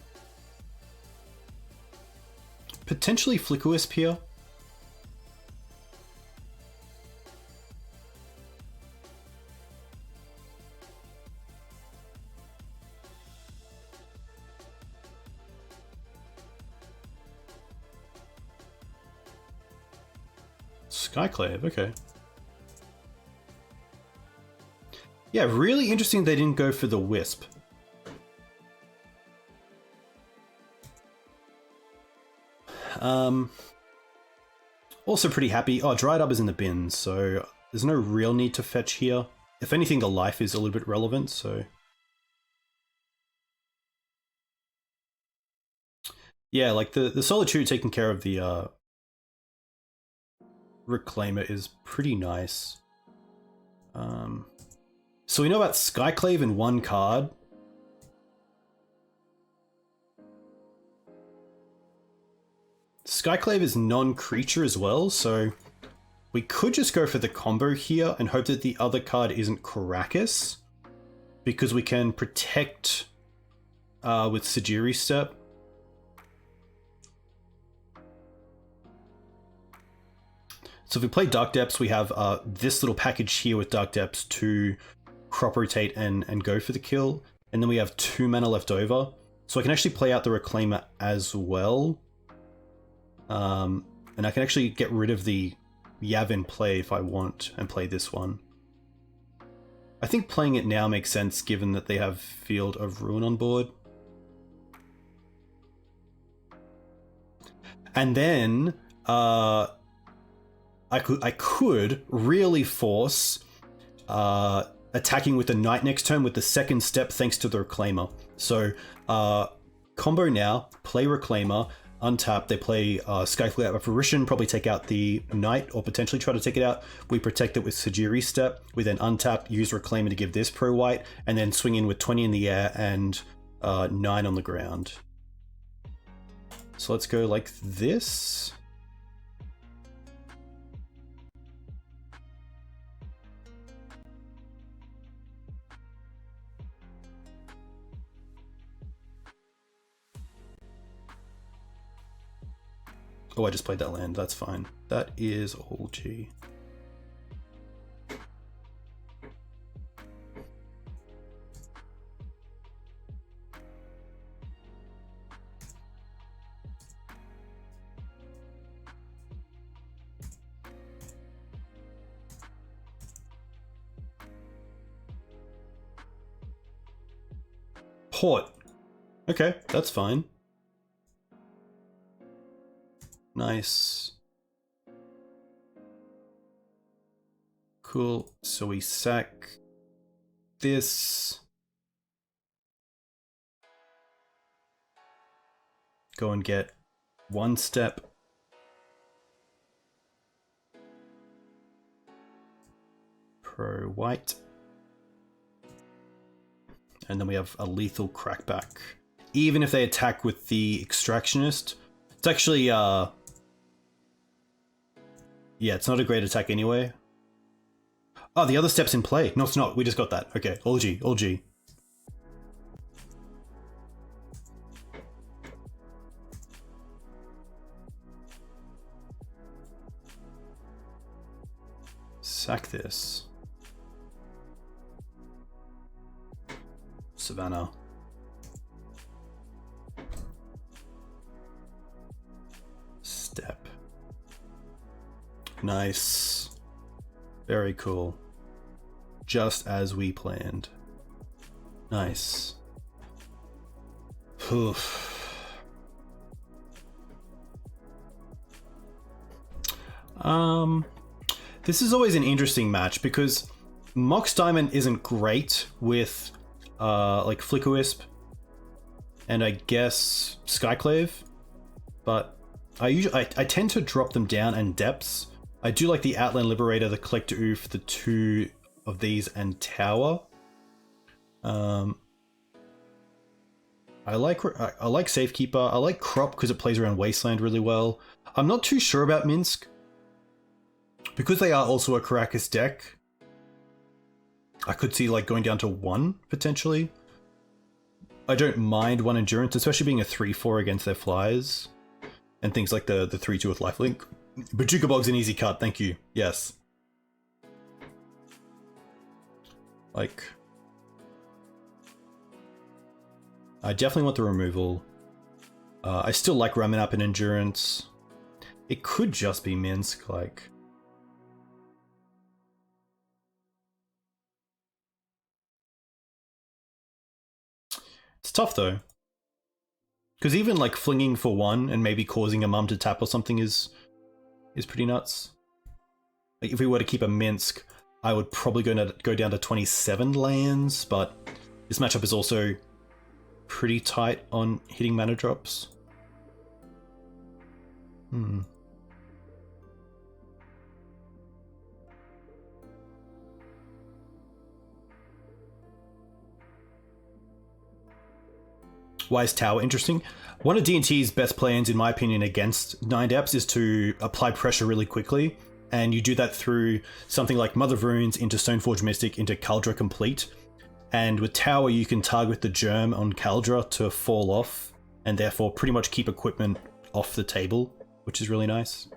Potentially Flickwisp here. Skyclave, okay. Yeah, really interesting they didn't go for the Wisp. Also pretty happy. Oh, Dried Up is in the bin, so there's no real need to fetch here. If anything, the life is a little bit relevant, so... Yeah, like the Solitude taking care of the Reclaimer is pretty nice. So we know about Skyclave in one card. Skyclave is non-creature as well, so we could just go for the combo here and hope that the other card isn't Karakas, because we can protect with Sajiri Step. So if we play Dark Depths, we have this little package here with Dark Depths to crop rotate and go for the kill. And then we have 2 mana left over. So I can actually play out the Reclaimer as well. And I can actually get rid of the Yavin play if I want and play this one. I think playing it now makes sense given that they have Field of Ruin on board. And then... I could really force attacking with the Knight next turn with the second step thanks to the Reclaimer. So combo now, play Reclaimer, untap, they play Skyclave Apparition, probably take out the Knight or potentially try to take it out. We protect it with Sajiri Step. We then untap, use Reclaimer to give this pro white, and then swing in with 20 in the air and 9 on the ground. So let's go like this. Oh, I just played that land. That's fine. That is all G. Port. Okay, that's fine. Nice. Cool. So we sack this. Go and get 1 step. Pro white. And then we have a lethal crackback. Even if they attack with the Extractionist, it's actually, yeah, it's not a great attack anyway. Oh, the other step's in play. No, it's not. We just got that. Okay, all G, all G. Sack this. Savannah. Step. Nice. Very cool. Just as we planned. Nice. Oof. This is always an interesting match because Mox Diamond isn't great with like Flicker Wisp and I guess Skyclave, but I tend to drop them down and Depths. I do like the Outland Liberator, the Collector Oof, the 2 of these, and Tower. I like Safekeeper. I like Crop because it plays around Wasteland really well. I'm not too sure about Minsc because they are also a Karakas deck. I could see like going down to 1 potentially. I don't mind 1 Endurance, especially being a 3/4 against their flyers. And things like the 3/2 with lifelink. Bajuka Bog's an easy cut, thank you. Yes. Like... I definitely want the removal. I still like ramming up an Endurance. It could just be Minsc, like... It's tough though. Because even like flinging for 1 and maybe causing a mum to tap or something is pretty nuts. Like if we were to keep a Minsc, I would probably go down to 27 lands, but this matchup is also pretty tight on hitting mana drops. Why is Tower interesting? One of D&T's best plans, in my opinion, against Naya Depths is to apply pressure really quickly, and you do that through something like Mother of Runes into Stoneforge Mystic into Kaldra Complete. And with Tower, you can target the Germ on Kaldra to fall off, and therefore pretty much keep equipment off the table, which is really nice.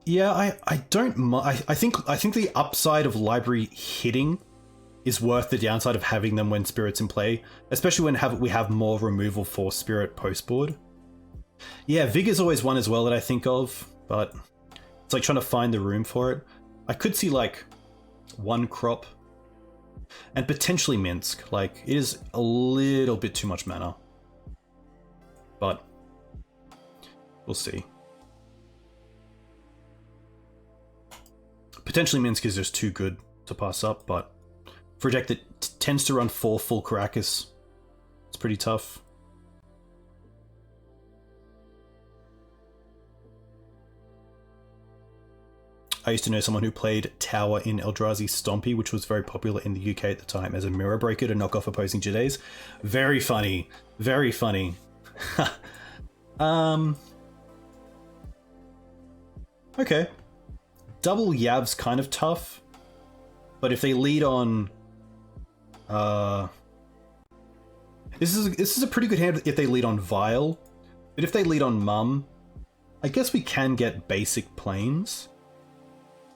Yeah, I don't mind. I think the upside of library hitting is worth the downside of having them when Spirit's in play, especially when we have more removal for Spirit post-board. Yeah, Vigor's always one as well that I think of, but it's like trying to find the room for it. I could see like one crop and potentially Minsc. Like, it is a little bit too much mana, but we'll see. Potentially Minsc is just too good to pass up, but for a deck that tends to run 4 full Caracas, it's pretty tough. I used to know someone who played Tower in Eldrazi Stompy, which was very popular in the UK at the time, as a mirror breaker to knock off opposing Jades. Very funny. Very funny. Okay. Double Yav's kind of tough, but if they lead on... This is a pretty good hand if they lead on Vile, but if they lead on Mum, I guess we can get basic planes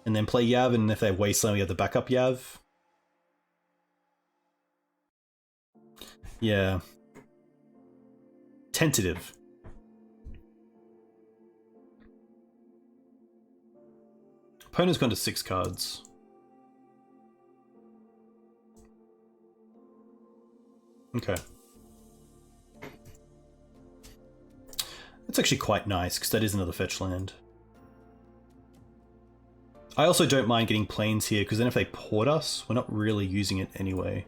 and then play Yav, and if they Wasteland, we have the backup Yav. Yeah. Tentative. Opponent's gone to 6 cards. Okay. That's actually quite nice, because that is another fetch land. I also don't mind getting planes here, because then if they port us, we're not really using it anyway.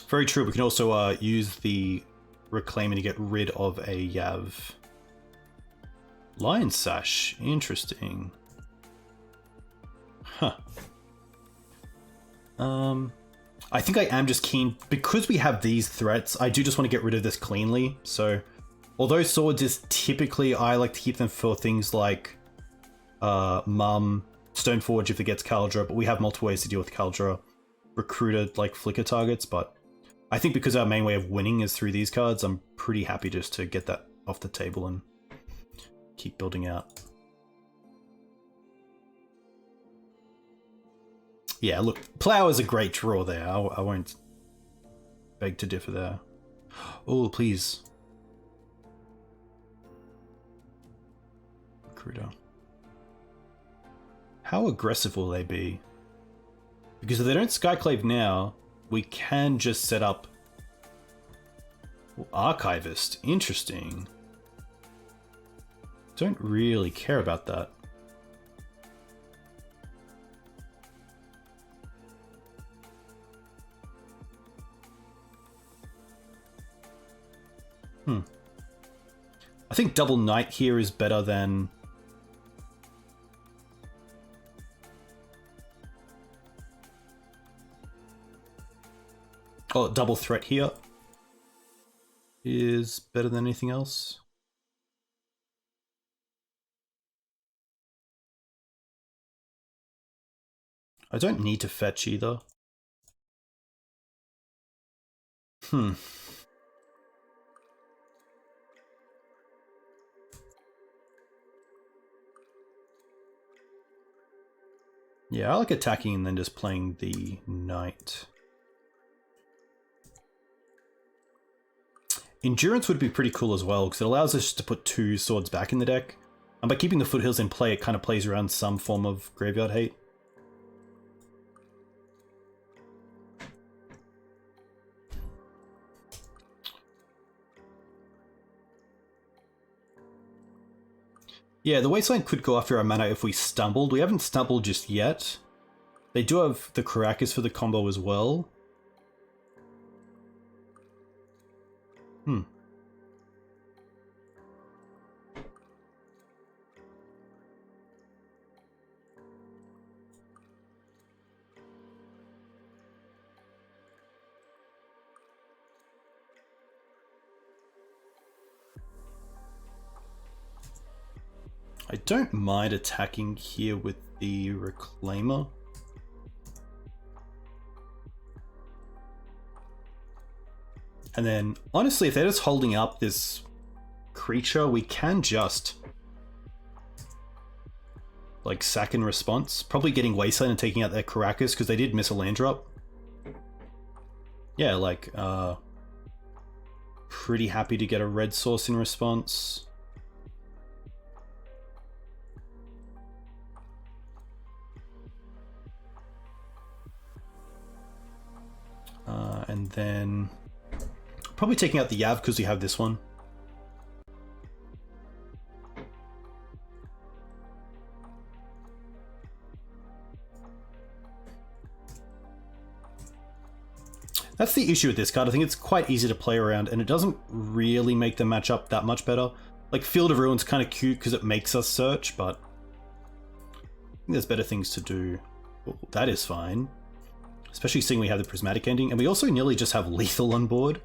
Very true, we can also use the Reclaiming to get rid of a Yav. Lion Sash, interesting. Huh. I think I am just keen, because we have these threats, I do just want to get rid of this cleanly. So, although swords is typically, I like to keep them for things like Mum, Stoneforge if it gets Kaldra, but we have multiple ways to deal with Kaldra. Recruited like flicker targets, but I think because our main way of winning is through these cards, I'm pretty happy just to get that off the table and keep building out. Yeah, look, Plow is a great draw there. I won't beg to differ there. Oh, please. Recruiter. How aggressive will they be? Because if they don't Skyclave now, we can just set up Archivist. Interesting. Don't really care about that. I think Double Knight here is better than... Oh, Double Threat here is better than anything else. I don't need to fetch either. Yeah, I like attacking and then just playing the Knight. Endurance would be pretty cool as well, because it allows us to put 2 swords back in the deck. And by keeping the Foothills in play, it kind of plays around some form of graveyard hate. Yeah, the Wasteland could go after our mana if we stumbled. We haven't stumbled just yet. They do have the Karakas for the combo as well. I don't mind attacking here with the Reclaimer. And then, honestly, if they're just holding up this creature, we can just like sack in response. Probably getting Wasteland and taking out their Karakas because they did miss a land drop. Yeah, like, pretty happy to get a red source in response. And then probably taking out the Yav because we have this one. That's the issue with this card. I think it's quite easy to play around and it doesn't really make the matchup that much better. Like Field of Ruin's kind of cute because it makes us search, but I think there's better things to do. Well, that is fine. Especially seeing we have the Prismatic ending, and we also nearly just have lethal on board.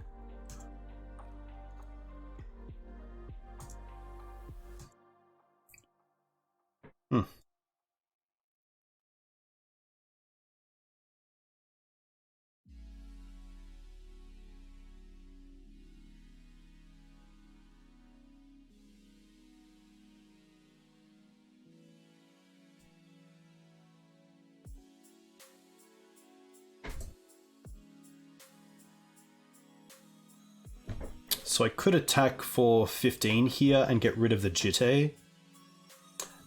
So I could attack for 15 here and get rid of the Jitte.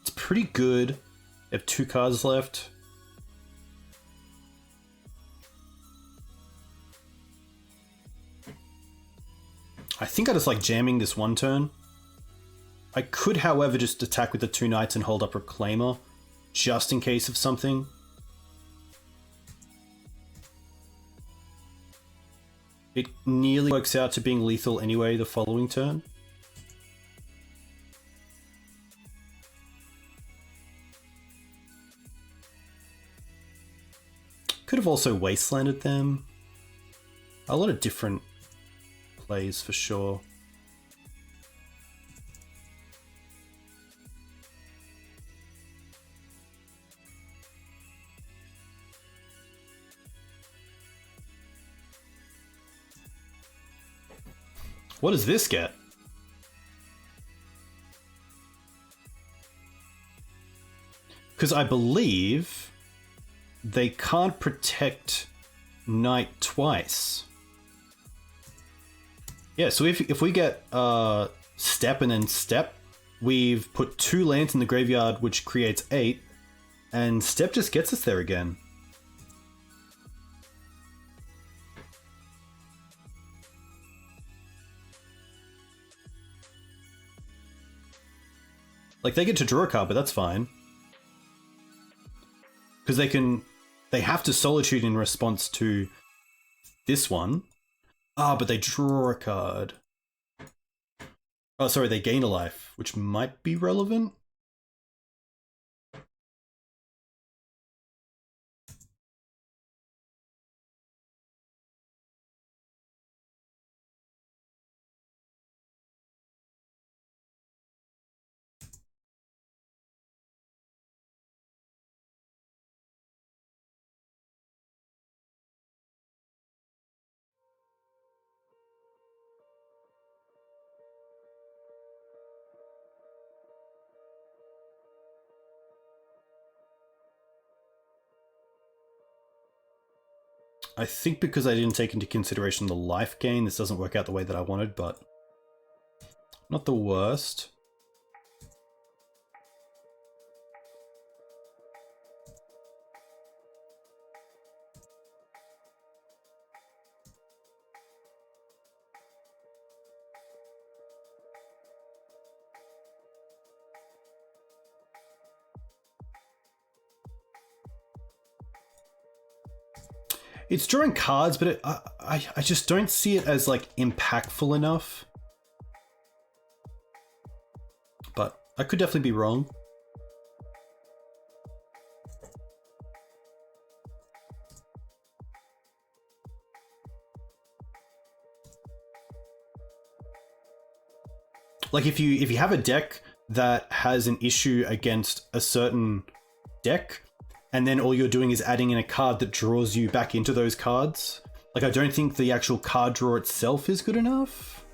It's pretty good. I have 2 cards left. I think I just like jamming this one turn. I could, however, just attack with the 2 knights and hold up Reclaimer, just in case of something. It nearly works out to being lethal anyway the following turn. Could have also wastelanded them. A lot of different plays for sure. What does this get? Because I believe they can't protect Knight twice. Yeah, so if we get step and then step, we've put 2 lands in the graveyard, which creates 8, and step just gets us there again. Like, they get to draw a card, but that's fine. Because they have to Solitude in response to this one. Ah, but they draw a card. Oh, sorry, they gain a life, which might be relevant. I think because I didn't take into consideration the life gain, this doesn't work out the way that I wanted, but not the worst. It's drawing cards, but I just don't see it as like impactful enough. But I could definitely be wrong. Like if you have a deck that has an issue against a certain deck, and then all you're doing is adding in a card that draws you back into those cards, like I don't think the actual card draw itself is good enough.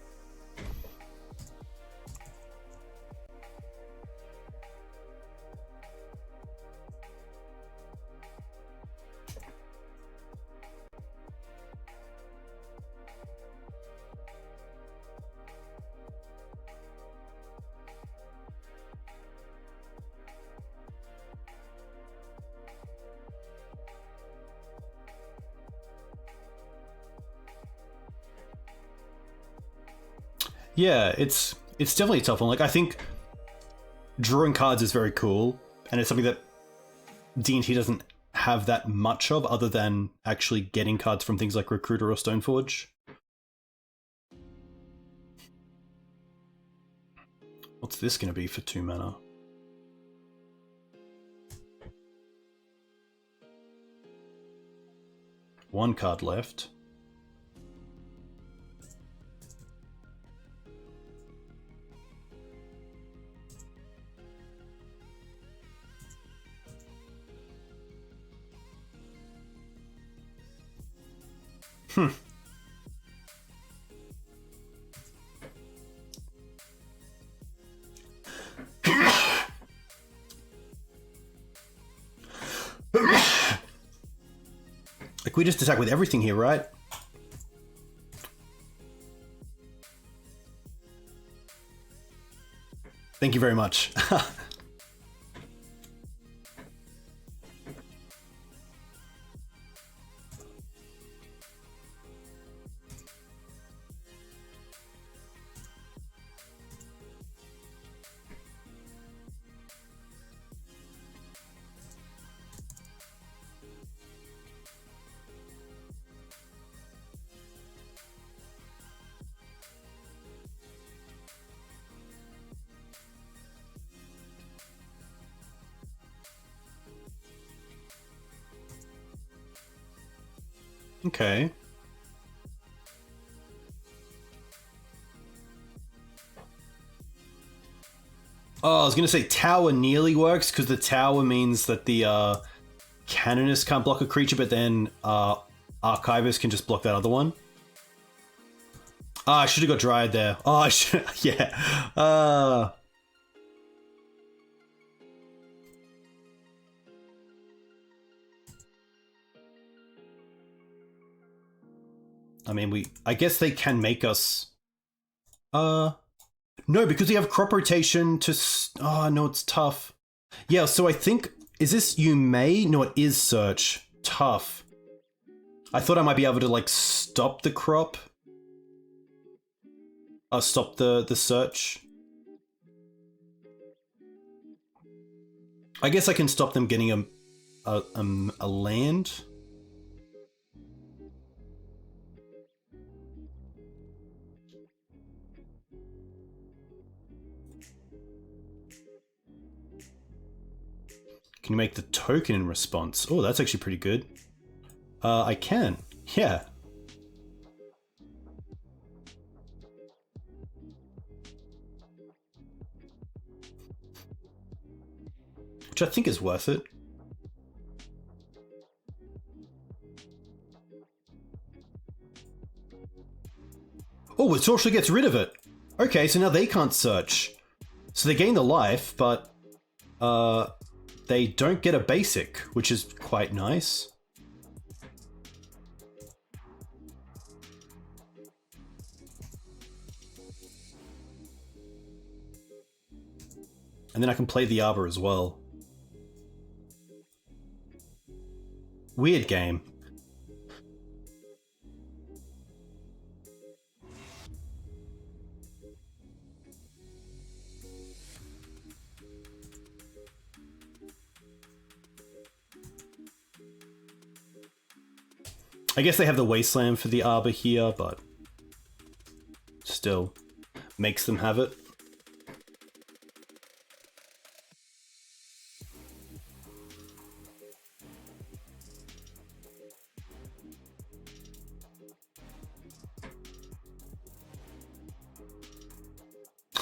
Yeah, it's definitely a tough one. Like I think drawing cards is very cool, and it's something that D&T doesn't have that much of, other than actually getting cards from things like Recruiter or Stoneforge. What's this going to be for 2 mana? One card left. Like, we just attack with everything here, right? Thank you very much. Okay. Oh, I was going to say Tower nearly works, because the Tower means that the Canonist can't block a creature, but then Archivist can just block that other one. Ah, I should have got Dryad there. Oh, I should... yeah. I mean, I guess they can make us... No, because we have crop rotation to... Oh, no, it's tough. Yeah, so I think... Is this you may? No, it is search. Tough. I thought I might be able to, like, stop the crop. Stop the search. I guess I can stop them getting a land. Can you make the token in response? Oh, that's actually pretty good. I can. Yeah. Which I think is worth it. Oh, it actually gets rid of it. Okay, so now they can't search. So they gain the life, but they don't get a basic, which is quite nice. And then I can play the Arbor as well. Weird game. I guess they have the Wasteland for the Arbor here, but still makes them have it.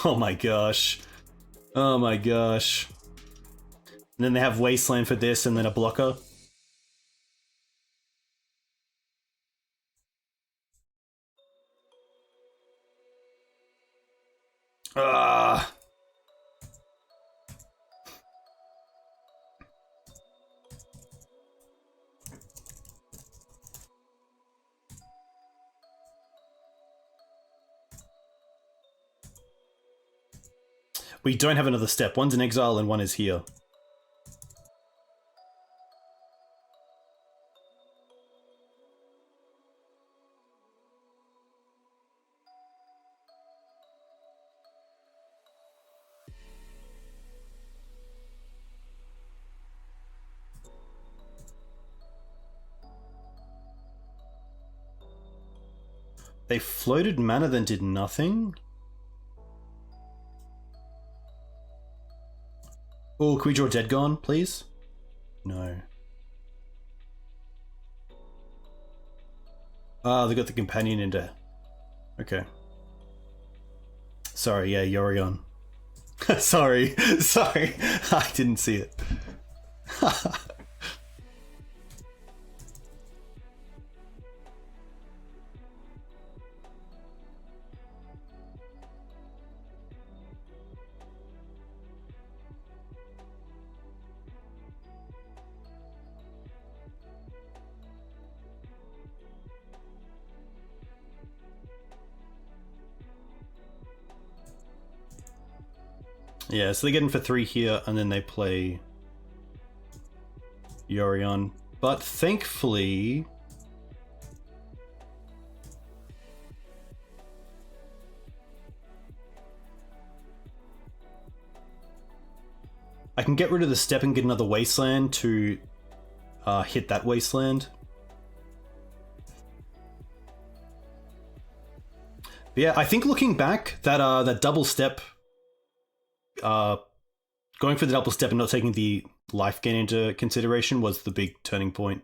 Oh my gosh. Oh my gosh. And then they have Wasteland for this and then a blocker. Ah. We don't have another step. One's in exile and one is here. They floated mana then did nothing? Oh, can we draw Dead Gone, please? No. Ah, they got the companion into... Okay. Sorry, yeah, Yorion. Sorry, sorry. I didn't see it. Yeah, so they get in for 3 here, and then they play Yorion. But thankfully... I can get rid of the step and get another Wasteland to hit that Wasteland. But yeah, I think looking back, that double step... going for the double step and not taking the life gain into consideration was the big turning point.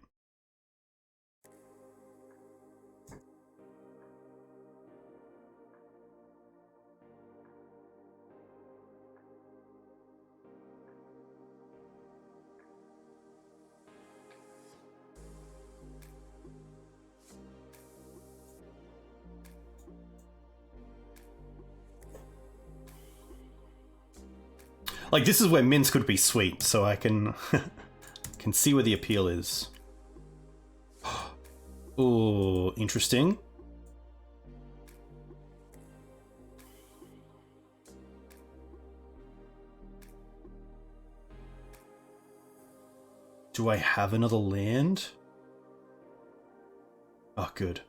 Like, this is where Minsc could be sweet, so I can can see where the appeal is. Ooh, interesting. Do I have another land? Oh, good.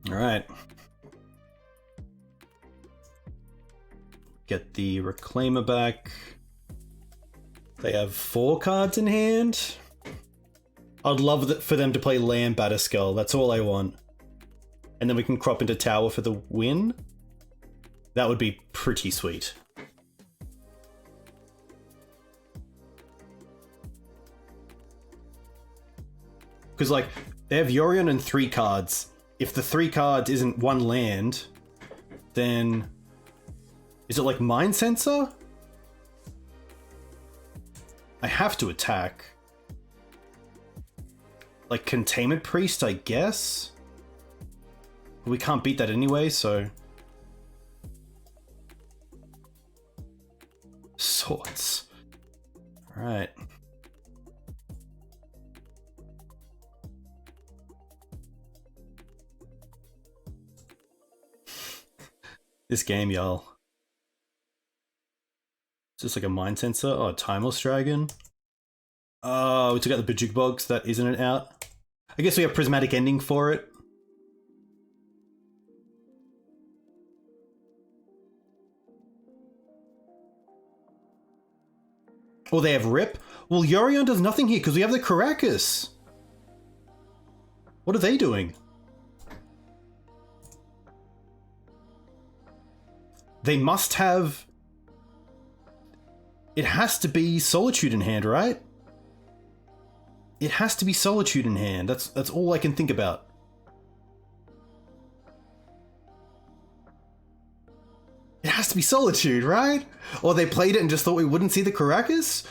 All right. Get the Reclaimer back. They have 4 cards in hand. I'd love for them to play Land Batterskull. That's all I want. And then we can crop into Tower for the win. That would be pretty sweet. Because, like, they have Yorion and 3 cards. If the 3 cards isn't 1 land, then... Is it like Mind Sensor? I have to attack. Like Containment Priest, I guess? But we can't beat that anyway, so... Swords. Alright. This game, y'all. Is this like a Mind Sensor? Oh, Timeless Dragon. Oh, we took out the Bajuk Bogs. That isn't it out. I guess we have Prismatic Ending for it. Or they have Rip. Well, Yorion does nothing here because we have the Caracas. What are they doing? They must have... It has to be Solitude in hand, right? It has to be Solitude in hand. That's all I can think about. It has to be Solitude, right? Or they played it and just thought we wouldn't see the Caracas?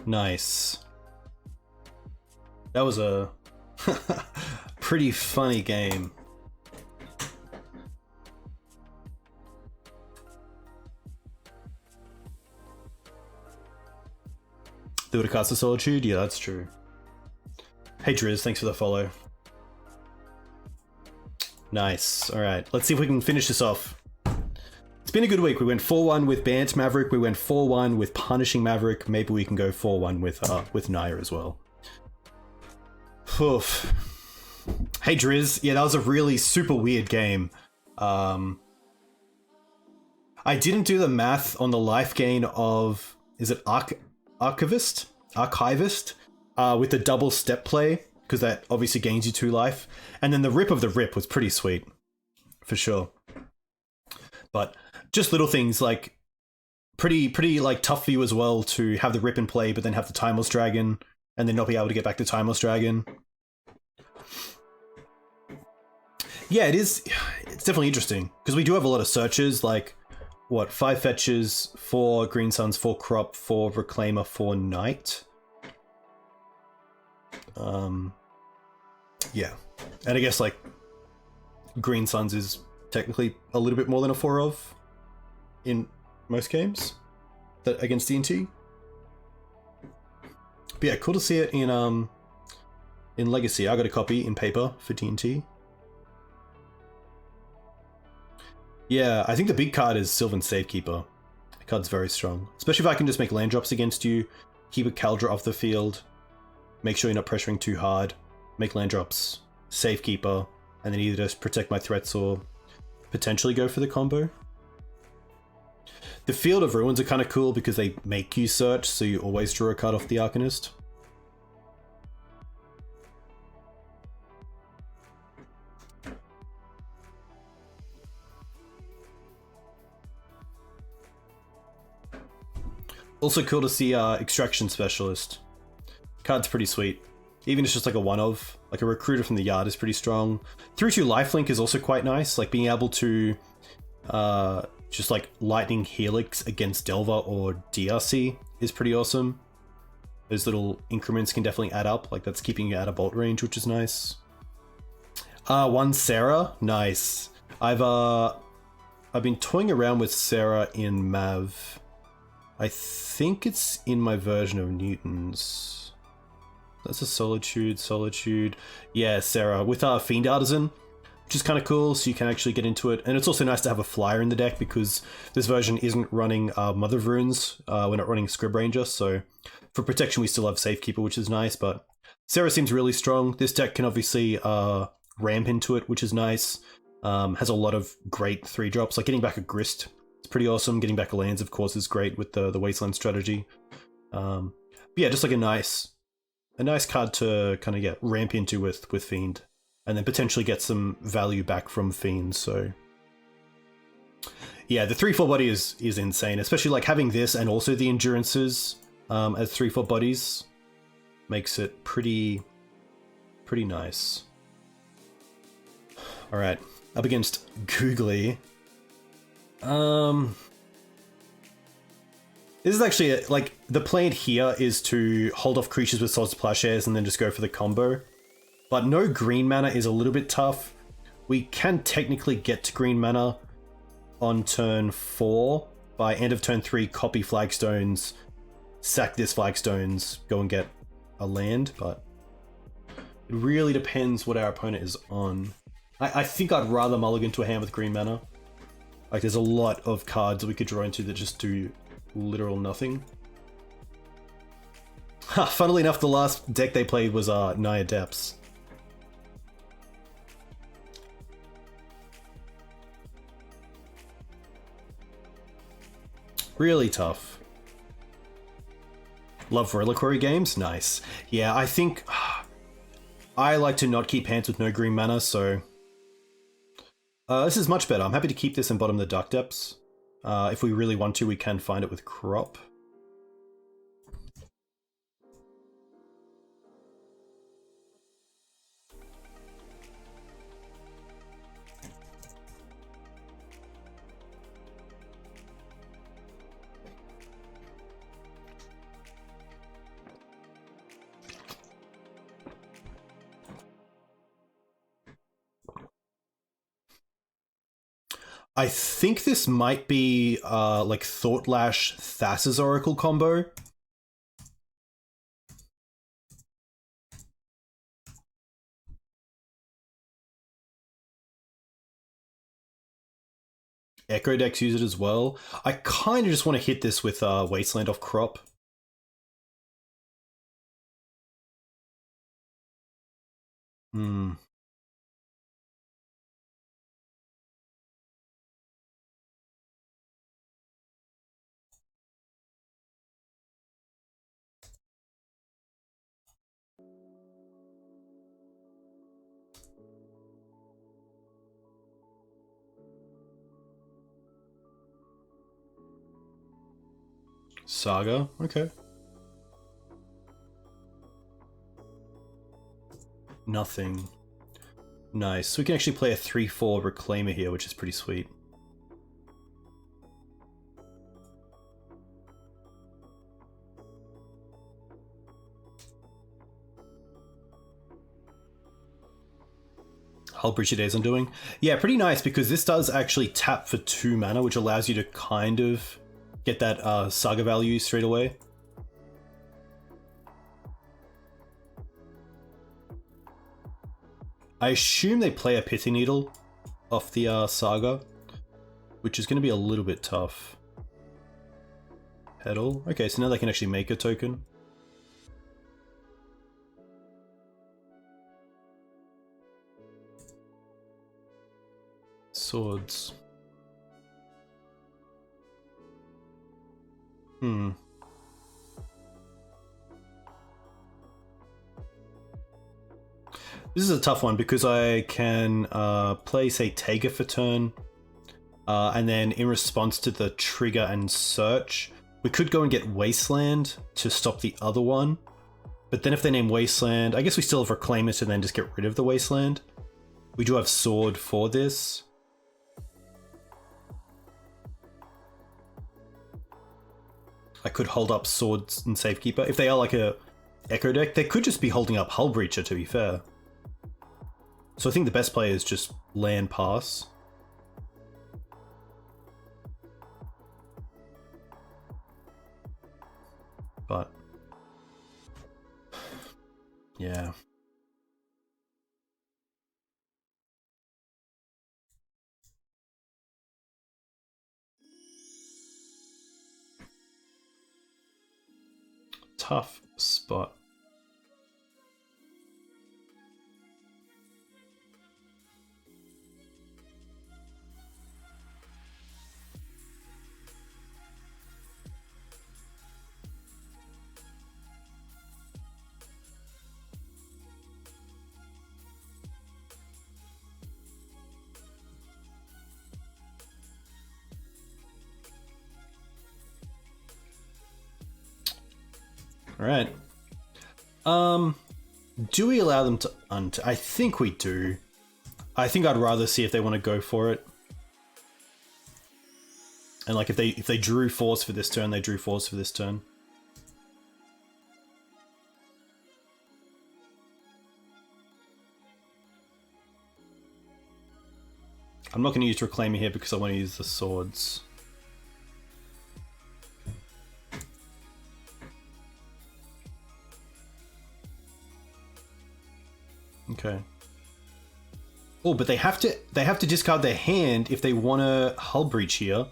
Nice. That was a pretty funny game. They would have cast the Solitude? Yeah, that's true. Hey Driz, thanks for the follow. Nice. Alright, let's see if we can finish this off. It's been a good week. We went 4-1 with Bant Maverick, we went 4-1 with Punishing Maverick, maybe we can go 4-1 with Naya as well. Oof. Hey Driz, yeah, that was a really super weird game. I didn't do the math on the life gain of, is it Archivist? With the double step play, because that obviously gains you 2 life. And then the Rip of the Rip was pretty sweet, for sure. But just little things like pretty like tough for you as well to have the Rip in play, but then have the Timeless Dragon, and then not be able to get back to Timeless Dragon. Yeah, it is. It's definitely interesting because we do have a lot of searches, like what, 5 fetches, 4 Green Suns, 4 Crop, 4 Reclaimer, 4 Knight. Yeah, and I guess like Green Suns is technically a little bit more than a 4 of in most games that against D&T. But yeah, cool to see it in Legacy. I got a copy in paper for D&T. Yeah, I think the big card is Sylvan Safekeeper. The card's very strong, especially if I can just make land drops against you, keep a Kaldra off the field, make sure you're not pressuring too hard, make land drops, Safekeeper, and then either just protect my threats or potentially go for the combo. The Field of Ruins are kind of cool because they make you search, so you always draw a card off the Arcanist. Also cool to see Extraction Specialist. Card's pretty sweet. Even if it's just like a one-of. Like a Recruiter from the Yard is pretty strong. 3/2 Lifelink is also quite nice. Like being able to just like Lightning Helix against Delver or DRC is pretty awesome. Those little increments can definitely add up. Like that's keeping you out of bolt range, which is nice. 1 Sarah, nice. I've been toying around with Sarah in Mav. I think it's in my version of Newton's. That's a Solitude. Yeah, Sarah, with our Fiend Artisan, which is kind of cool, so you can actually get into it. And it's also nice to have a flyer in the deck because this version isn't running Mother of Runes. We're not running Scrib Ranger, so for protection we still have Safekeeper, which is nice, but Sarah seems really strong. This deck can obviously ramp into it, which is nice. Has a lot of great 3-drops, like getting back a Grist. It's pretty awesome. Getting back a lands, of course, is great with the Wasteland strategy. But yeah, just like a nice card to kind of get ramp into with Fiend, and then potentially get some value back from Fiend. So yeah, the 3/4 body is insane, especially like having this and also the Endurances as 3/4 bodies makes it pretty nice. All right, up against Googly. This is actually like the plan here is to hold off creatures with Swords to Plowshares and then just go for the combo. But no green mana is a little bit tough. We can technically get to green mana on turn 4. By end of turn 3, copy flagstones, sack this flagstones, go and get a land, but it really depends what our opponent is on. I think I'd rather mulligan to a hand with green mana. Like, there's a lot of cards that we could draw into that just do literal nothing. Funnily enough, the last deck they played was Naya Depths. Really tough. Love Reliquary games? Nice. Yeah, I think I like to not keep hands with no green mana, so this is much better. I'm happy to keep this and bottom the Dark Depths. If we really want to, we can find it with Crop. I think this might be like Thoughtlash Thassa's Oracle combo. Echo decks use it as well. I kind of just want to hit this with Wasteland off Crop. Saga, okay. Nothing. Nice. So we can actually play a 3/4 Reclaimer here, which is pretty sweet. Hullbreacher Days Undoing. Yeah, pretty nice, because this does actually tap for 2 mana, which allows you to kind of get that Saga value straight away. I assume they play a Pithing Needle off the Saga, which is going to be a little bit tough. Petal. Okay, so now they can actually make a token. Swords. This is a tough one, because I can play, say, Taiga for turn, and then in response to the trigger and search, we could go and get Wasteland to stop the other one. But then if they name Wasteland, I guess we still have Reclaimer to then just get rid of the Wasteland. We do have Sword for this. I could hold up Swords and Safekeeper. If they are like a Echo deck, they could just be holding up Hullbreacher, to be fair. So I think the best play is just land pass. But yeah. Tough spot. All right. Do we allow them to I think we do. I think I'd rather see if they want to go for it. And like if they drew Force for this turn, they drew Force for this turn. I'm not going to use Reclaimer here because I want to use the swords. Okay. Oh, but they have to discard their hand if they want to Hull Breach here,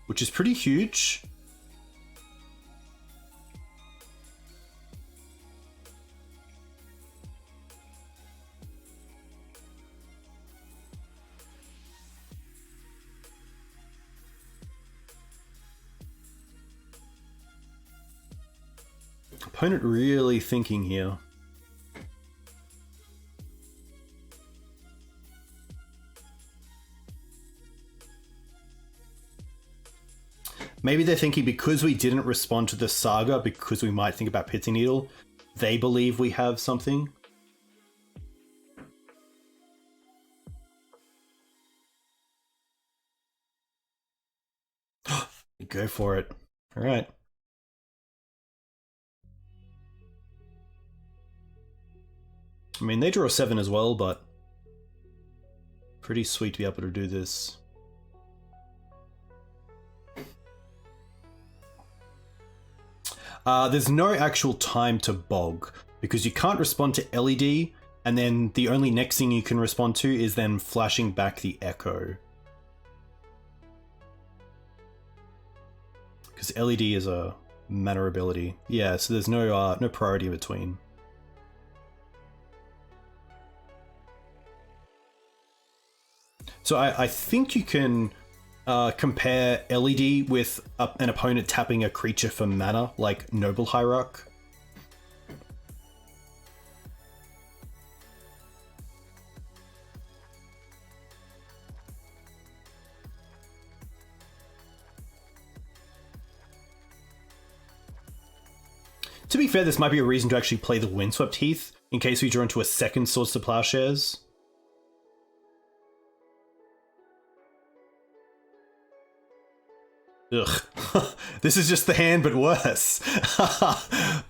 which is pretty huge. Opponent really thinking here. Maybe they're thinking because we didn't respond to the Saga, because we might think about Pithing Needle, they believe we have something. Go for it. All right. I mean, they draw 7 as well, but pretty sweet to be able to do this. There's no actual time to bog, because you can't respond to LED, and then the only next thing you can respond to is then flashing back the Echo. Because LED is a mana ability. Yeah, so there's no priority in between. So I think you can compare LED with an opponent tapping a creature for mana, like Noble Hierarch. To be fair, this might be a reason to actually play the Windswept Heath, in case we draw into a second Swords to Plowshares. Ugh. This is just the hand, but worse.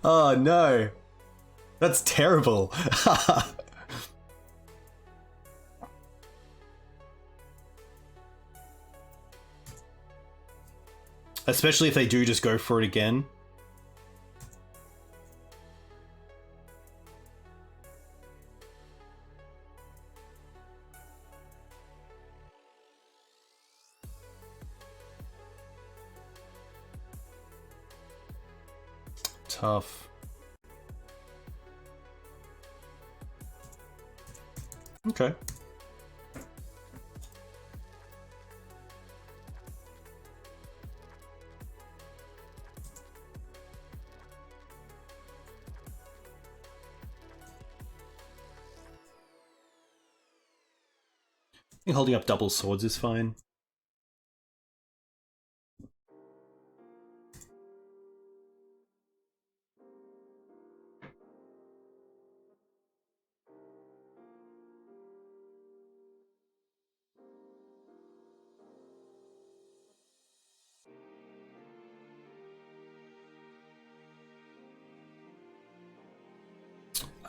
Oh no. That's terrible. Especially if they do just go for it again. Tough. Okay. I think holding up double swords is fine.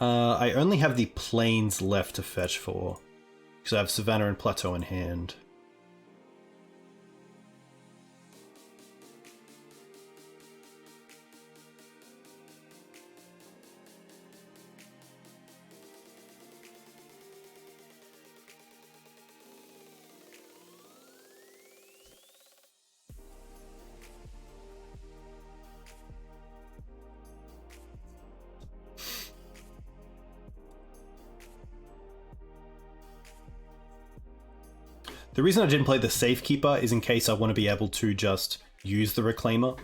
I only have the plains left to fetch for, because I have Savannah and Plateau in hand. The reason I didn't play the Safekeeper is in case I want to be able to just use the Reclaimer.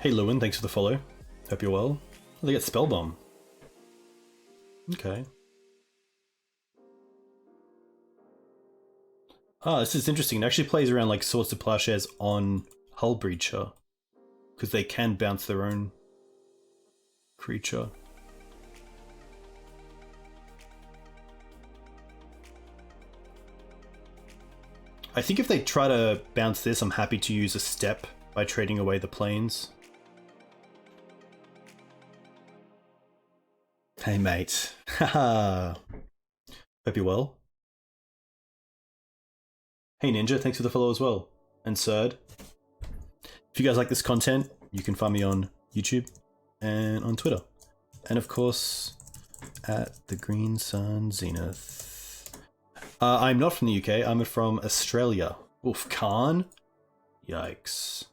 Hey Lewin, thanks for the follow. Hope you're well. Oh, they get Spellbomb. Okay. Ah, this is interesting. It actually plays around like Swords to Plowshares on Hull Breacher. because they can bounce their own creature. I think if they try to bounce this, I'm happy to use a step by trading away the planes. Hey mate. Haha. Hope you're well. Hey Ninja, thanks for the follow as well. And Surd. If you guys like this content, you can find me on YouTube and on Twitter. And of course, at the Green Sun Zenith. I'm not from the UK, I'm from Australia. Oof, Khan? Yikes.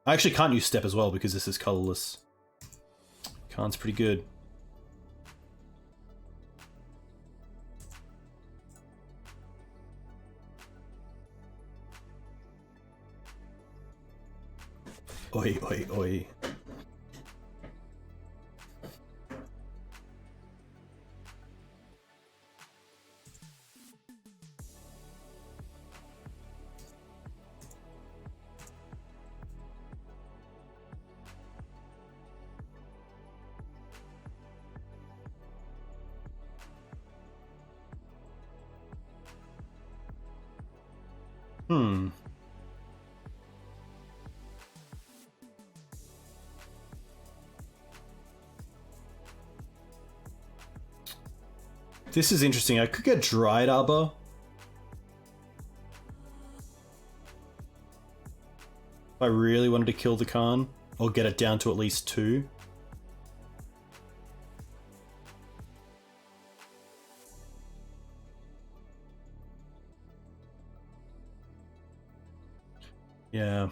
I actually can't use step as well because this is colorless. Khan's pretty good. Oi, oi, oi. This is interesting. I could get Dried Arbor. If I really wanted to kill the Khan, or get it down to at least 2. Yeah.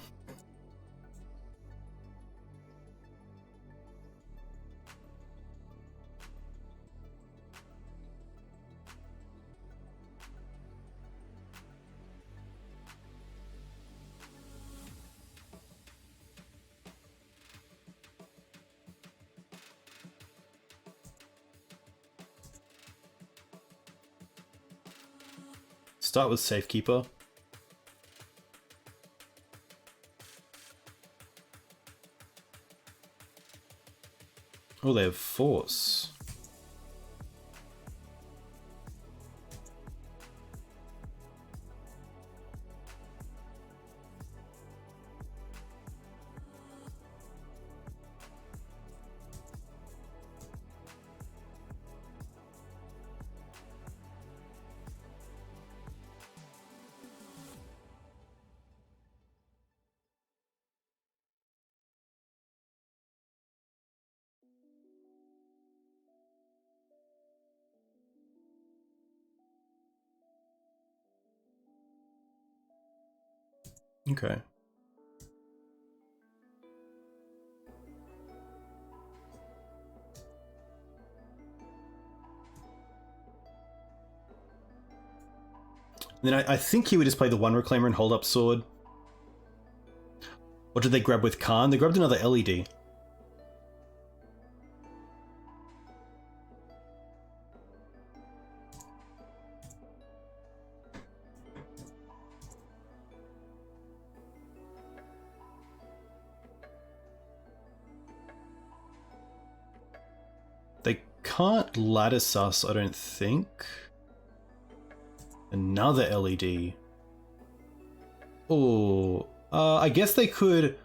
Start with Safekeeper. Oh, they have Force. Okay. Then I think he would just play the 1 Reclaimer and hold up Sword. What did they grab with Khan? They grabbed another LED. They can't lattice us, I don't think. Another LED. Oh, I guess they could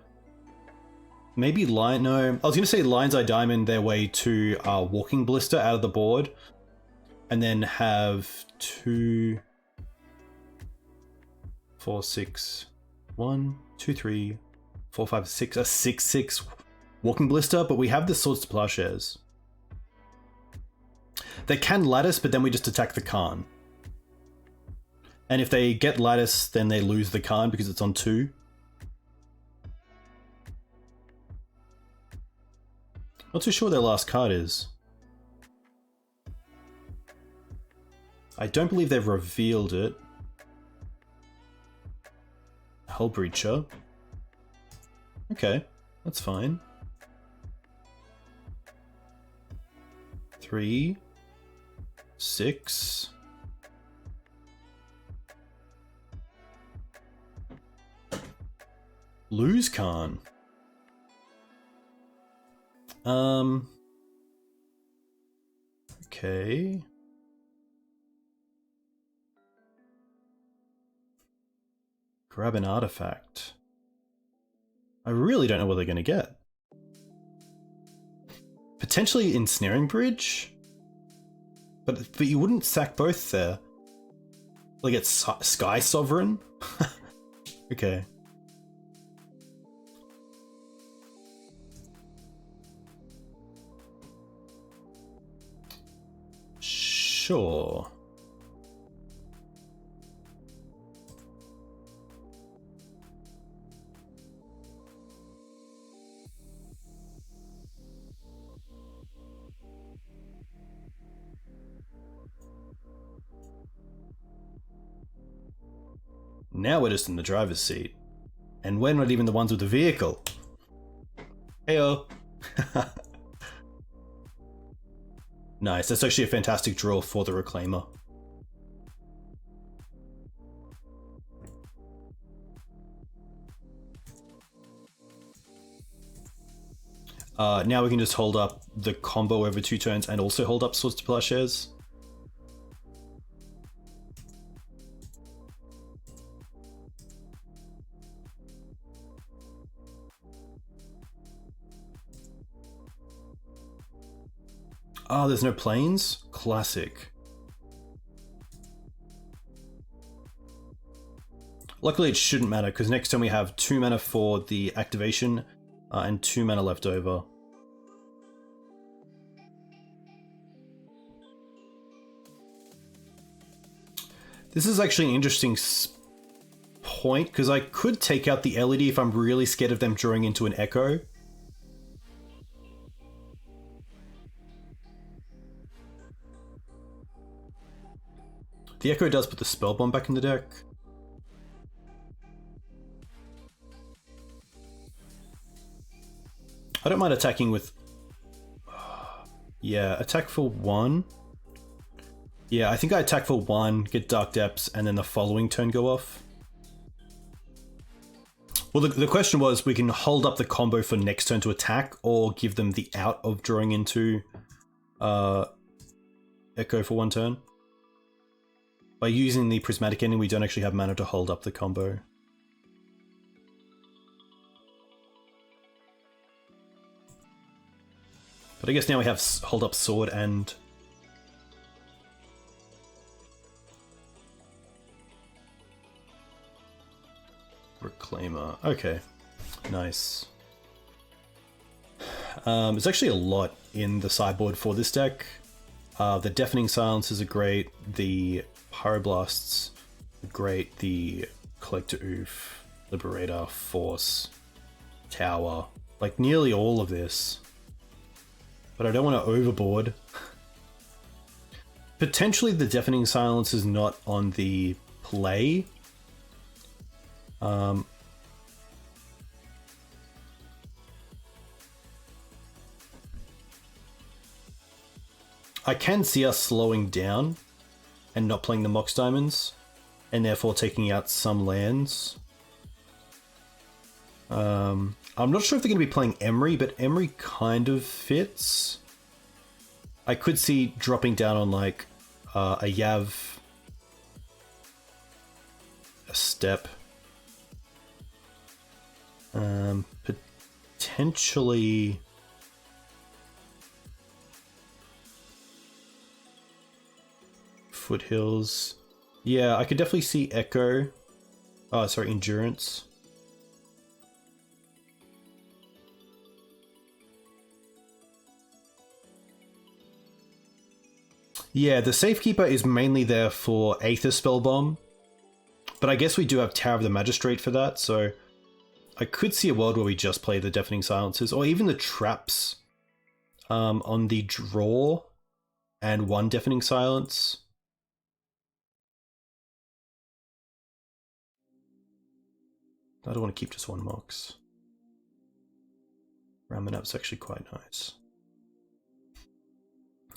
maybe line. No, I was gonna say Lion's Eye Diamond their way to Walking Blister out of the board, and then have 2, 4, 6, 1, 2, 3, 4, 5, 6, a 6/6 Walking Blister. But we have the Swords to Plowshares. They can lattice, but then we just attack the Khan. And if they get lattice, then they lose the Khan because it's on 2. Not too sure what their last card is. I don't believe they've revealed it. Hellbreacher. Okay, that's fine. 3, 6. Lose Khan. Okay. Grab an artifact. I really don't know what they're going to get. Potentially Ensnaring Bridge? But you wouldn't sack both there. Like it's Sky Sovereign? Okay. Sure. Now we're just in the driver's seat. And we're not even the ones with the vehicle. Heyo. Nice, that's actually a fantastic draw for the Reclaimer. Now we can just hold up the combo over 2 turns and also hold up Swords to Plowshares. Oh, there's no planes? Classic. Luckily it shouldn't matter, because next turn we have 2 mana for the activation and 2 mana left over. This is actually an interesting point, because I could take out the LED if I'm really scared of them drawing into an Echo. The Echo does put the Spell Bomb back in the deck. I don't mind attacking with... yeah, attack for 1. Yeah, I think I attack for 1, get Dark Depths, and then the following turn go off. Well, the question was, we can hold up the combo for next turn to attack, or give them the out of drawing into Echo for 1 turn. By using the Prismatic Ending, we don't actually have mana to hold up the combo. But I guess now we have hold up Sword and... Reclaimer. Okay, nice. There's actually a lot in the sideboard for this deck. The Deafening Silences are great, the Pyroblasts are great, the Collector Oof, Liberator, Force, Tower, like nearly all of this. But I don't want to overboard. Potentially the Deafening Silence is not on the play. I can see us slowing down and not playing the Mox Diamonds, and therefore taking out some lands. I'm not sure if they're going to be playing Emery, but Emery kind of fits. I could see dropping down on like a Yav, a Step, potentially Foothills. Yeah, I could definitely see Echo. Oh, sorry, Endurance. Yeah, the Safekeeper is mainly there for Aether Spellbomb, but I guess we do have Tower of the Magistrate for that, so I could see a world where we just play the Deafening Silences, or even the Traps on the draw and 1 Deafening Silence. I don't want to keep just 1 Mox. Ramanap's actually quite nice.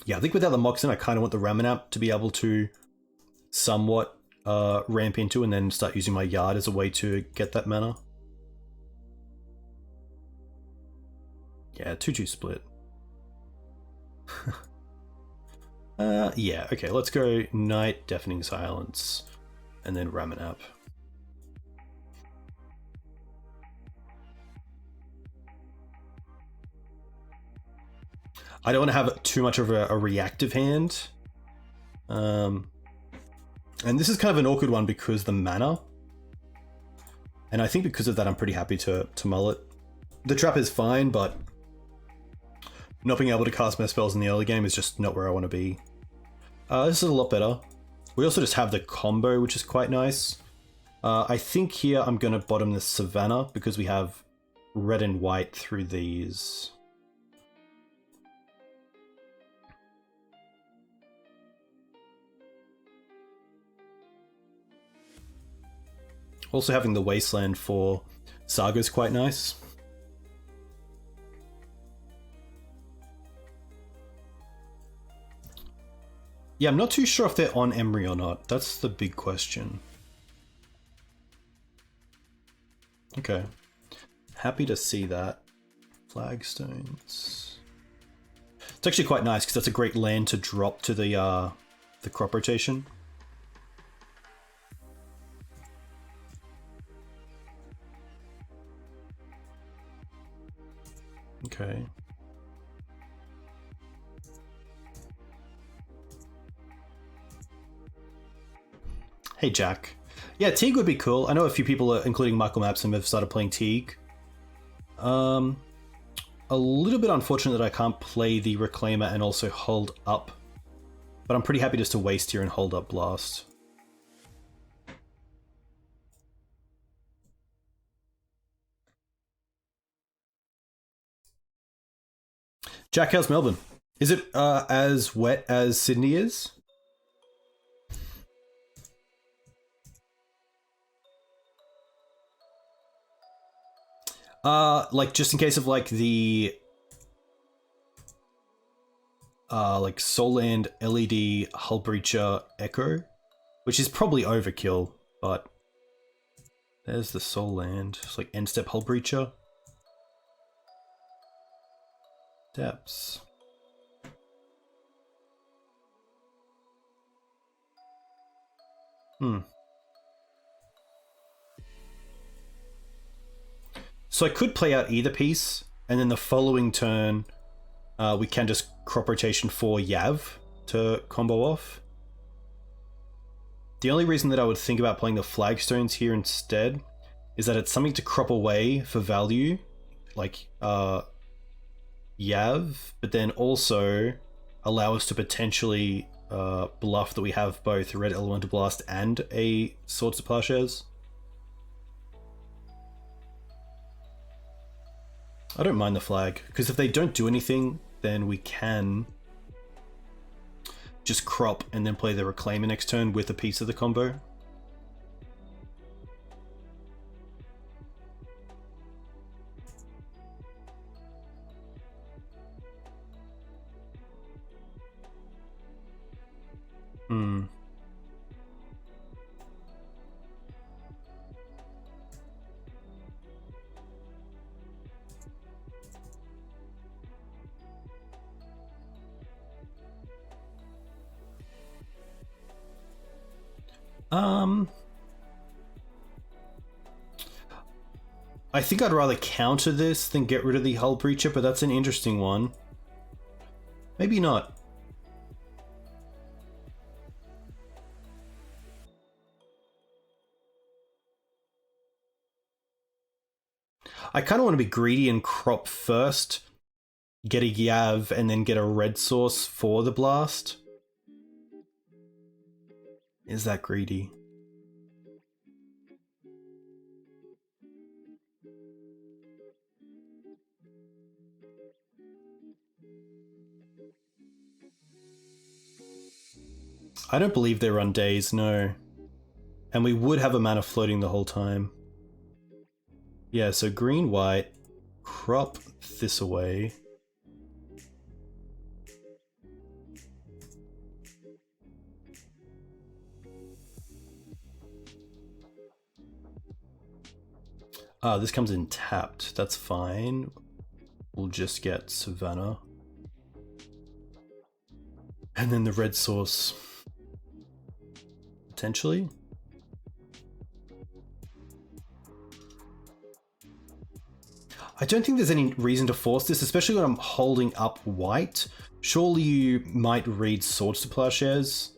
Yeah, I think without the Mox in, I kind of want the Ramanap to be able to somewhat ramp into and then start using my Yard as a way to get that mana. Yeah, 2-2 split. Yeah, okay, let's go Night, Deafening Silence, and then Ramanap. I don't want to have too much of a reactive hand. And this is kind of an awkward one because the mana. And I think because of that, I'm pretty happy to mull it. The trap is fine, but not being able to cast my spells in the early game is just not where I want to be. This is a lot better. We also just have the combo, which is quite nice. I think here I'm going to bottom the Savannah because we have red and white through these. Also having the Wasteland for Saga is quite nice. Yeah, I'm not too sure if they're on Emery or not. That's the big question. Okay. Happy to see that. Flagstones. It's actually quite nice because that's a great land to drop to the crop rotation. Okay. Hey, Jack. Yeah, Teeg would be cool. I know a few people, including Michael Mapson, have started playing Teeg. A little bit unfortunate that I can't play the Reclaimer and also hold up. But I'm pretty happy just to waste here and hold up Blast. Jack, how's Melbourne? Is it as wet as Sydney is? Like just in case of like the like Soulland LED Hull Breacher Echo, which is probably overkill, but there's the Soulland. It's like end step Hull Breacher. Depths. So I could play out either piece, and then the following turn, we can just crop rotation for Yav to combo off. The only reason that I would think about playing the Flagstones here instead is that it's something to crop away for value, like Yav, but then also allow us to potentially bluff that we have both Red Elemental Blast and a Swords to Plowshares. I don't mind the flag, because if they don't do anything, then we can just crop and then play the Reclaimer next turn with a piece of the combo. I think I'd rather counter this than get rid of the Hull Breacher, but that's an interesting one. Maybe not. I kind of want to be greedy and crop first, get a Yav, and then get a red source for the blast. Is that greedy? I don't believe they run days, no. And we would have a mana floating the whole time. Yeah, so green, white, crop this away. Ah, this comes in tapped. That's fine. We'll just get Savannah. And then the red source. Potentially. I don't think there's any reason to force this, especially when I'm holding up white. Surely you might read Swords to Plowshares.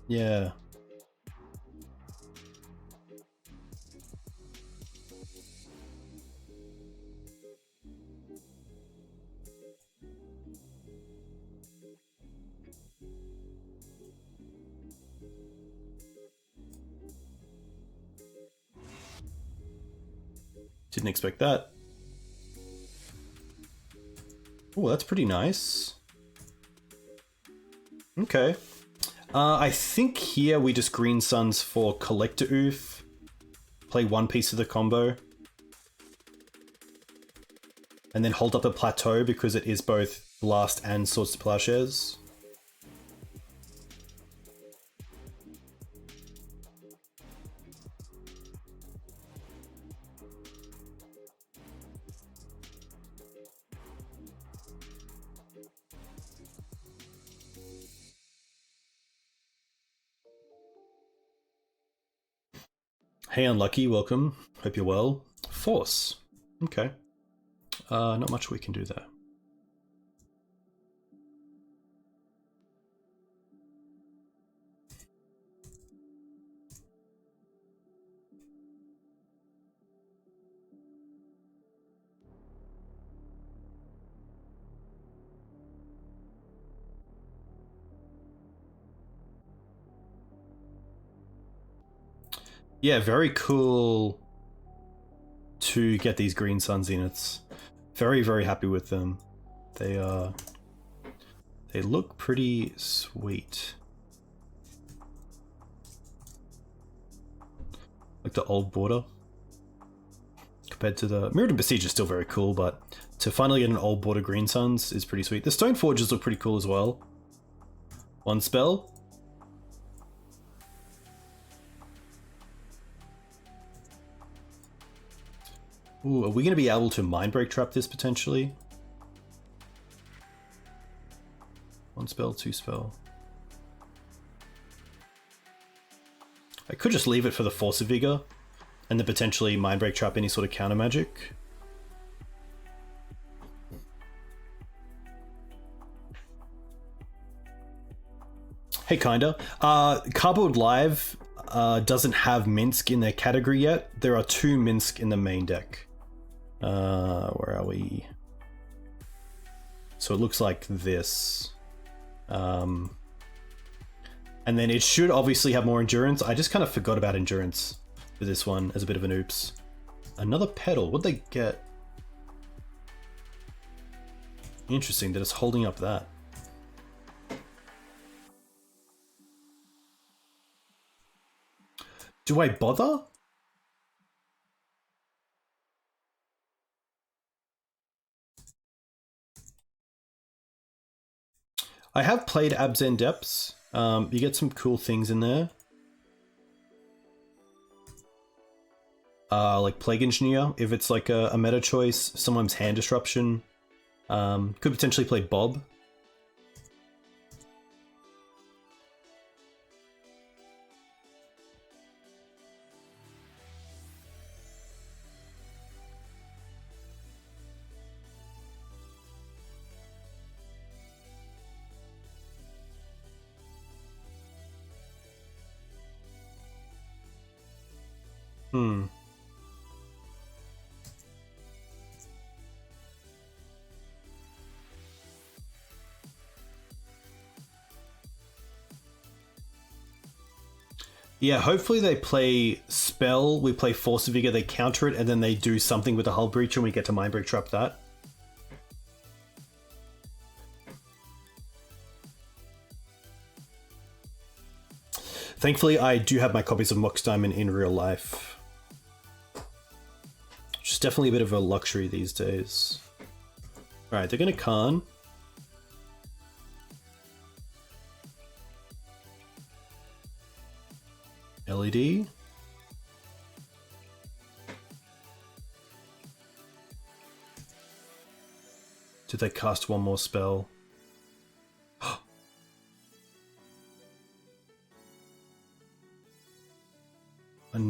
Yeah. Didn't expect that. Oh, that's pretty nice. Okay. I think here we just Green Suns for Collector Oof. Play one piece of the combo. And then hold up the Plateau because it is both Blast and Swords to Plowshares. Hey Unlucky, welcome. Hope you're well. Force. Okay. Not much we can do there. Yeah, very cool to get these Green Sun Zeniths. Very, very happy with them. They look pretty sweet. Like the old border. Compared to the Mirrodin Besiege is still very cool, but to finally get an old border Green Suns is pretty sweet. The Stone Forges look pretty cool as well. One spell. Ooh, are we going to be able to Mindbreak Trap this potentially? One spell, two spell. I could just leave it for the Force of Vigor and then potentially Mindbreak Trap any sort of counter magic. Hey, kinda. Cardboard Live doesn't have Minsc in their category yet. There are two Minsc in the main deck. Where are we? So it looks like this. And then it should obviously have more endurance. I just kind of forgot about endurance for this one as a bit of an oops. Another pedal. What'd they get? Interesting that it's holding up that. Do I bother? I have played Naya Depths. You get some cool things in there. Like Plague Engineer, if it's like a meta choice. Sometimes Hand Disruption. Could potentially play Bob. Yeah, hopefully they play Spell, we play Force of Vigor, they counter it, and then they do something with the Hull Breach and we get to Mindbreak Trap that. Thankfully, I do have my copies of Mox Diamond in real life. Which is definitely a bit of a luxury these days. Alright, they're gonna Khan. LED. Did they cast one more spell?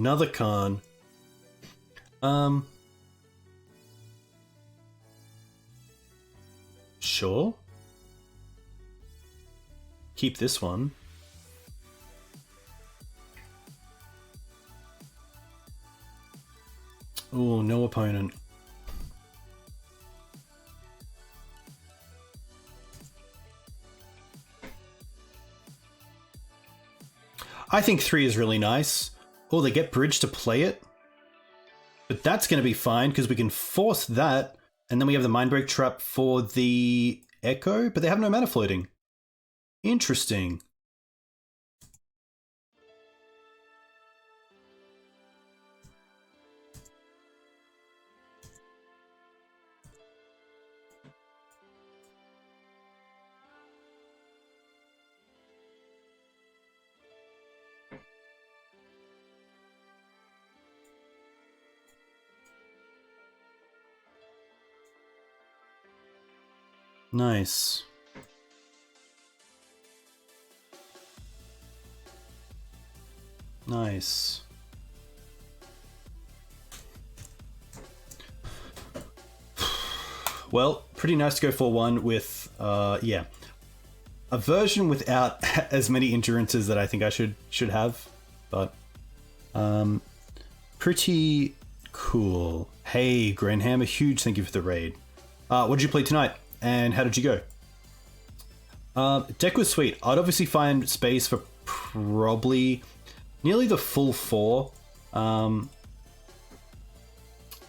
another Khan. Sure. Keep this one. Oh, no opponent. I think 3 is really nice. Oh, they get bridge to play it. But that's going to be fine because we can force that. And then we have the Mindbreak trap for the Echo, but they have no mana floating. Interesting. Nice. Nice. Well, pretty nice to go 4-1 with, yeah, a version without as many endurances that I think I should have, but pretty cool. Hey, Granham, a huge thank you for the raid. What did you play tonight, and how did you go? Deck was sweet. I'd obviously find space for probably nearly the full 4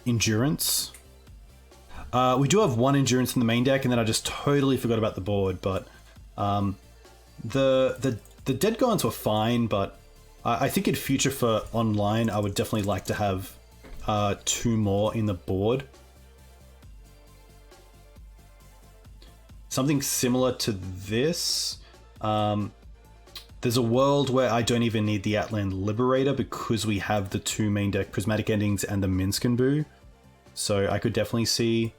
endurance. We do have 1 endurance in the main deck, and then I just totally forgot about the board. But the Dead Gods were fine, but I think in future for online, I would definitely like to have 2 more in the board. Something similar to this. There's a world where I don't even need the Outland Liberator because we have the 2 main deck Prismatic Endings and the Minsc and Boo. So I could definitely see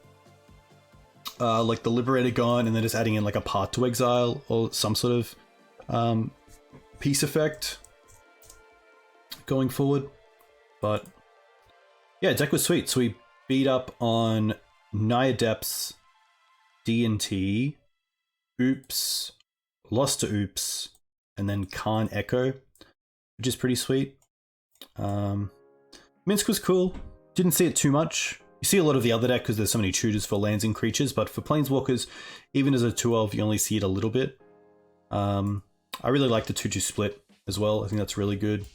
like the Liberator gone and then just adding in like a Path to Exile or some sort of peace effect going forward. But yeah, deck was sweet. So we beat up on Naya Depths, D&T, Oops, lost to Oops, and then Khan Echo, which is pretty sweet. Minsc was cool. Didn't see it too much. You see a lot of the other deck because there's so many tutors for lands and creatures, but for Planeswalkers, even as a 2-of, you only see it a little bit. I really like the 2-2 split as well. I think that's really good.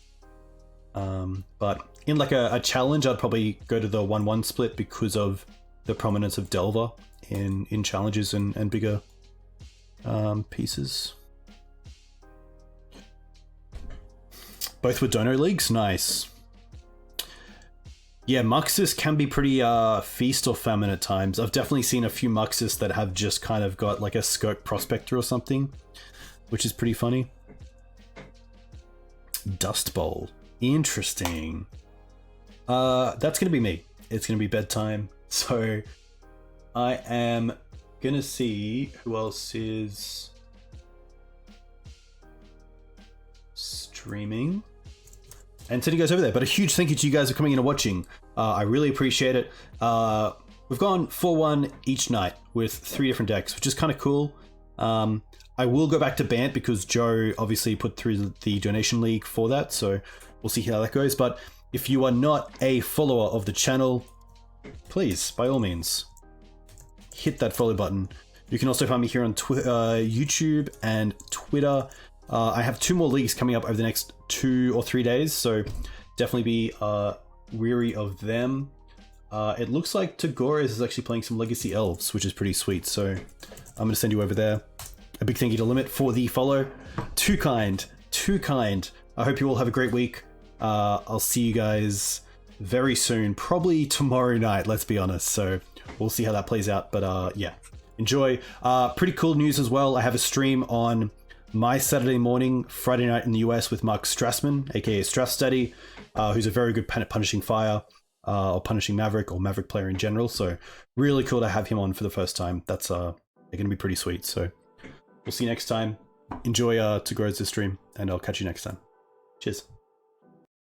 But in like a challenge, I'd probably go to the 1-1 split because of the prominence of Delver in challenges and bigger pieces. Both were Dono Leagues? Nice. Yeah, Muxus can be pretty feast or famine at times. I've definitely seen a few Muxus that have just kind of got like a Skirk Prospector or something, which is pretty funny. Dust Bowl. Interesting. That's going to be me. It's going to be bedtime. So I am going to see who else is streaming. And sending you guys over there. But a huge thank you to you guys for coming in and watching. I really appreciate it. We've gone 4-1 each night with 3 different decks, which is kind of cool. I will go back to Bant because Joe obviously put through the donation league for that. So we'll see how that goes. But if you are not a follower of the channel, please, by all means, hit that follow button. You can also find me here on YouTube and Twitter. I have 2 more leagues coming up over the next 2 or 3 days, so definitely be weary of them. It looks like Tagores is actually playing some Legacy Elves, which is pretty sweet, so I'm going to send you over there. A big thank you to Limit for the follow. Too kind, too kind. I hope you all have a great week. I'll see you guys very soon, probably tomorrow night, let's be honest, so we'll see how that plays out, but yeah, enjoy. Pretty cool news as well. I have a stream on my Saturday morning, Friday night in the US with Mark Strassman, aka Strass Study, who's a very good Punishing Fire, or Punishing Maverick, or Maverick player in general. So really cool to have him on for the first time. That's they're gonna be pretty sweet. So we'll see you next time. Enjoy Tagores' stream, and I'll catch you next time. Cheers.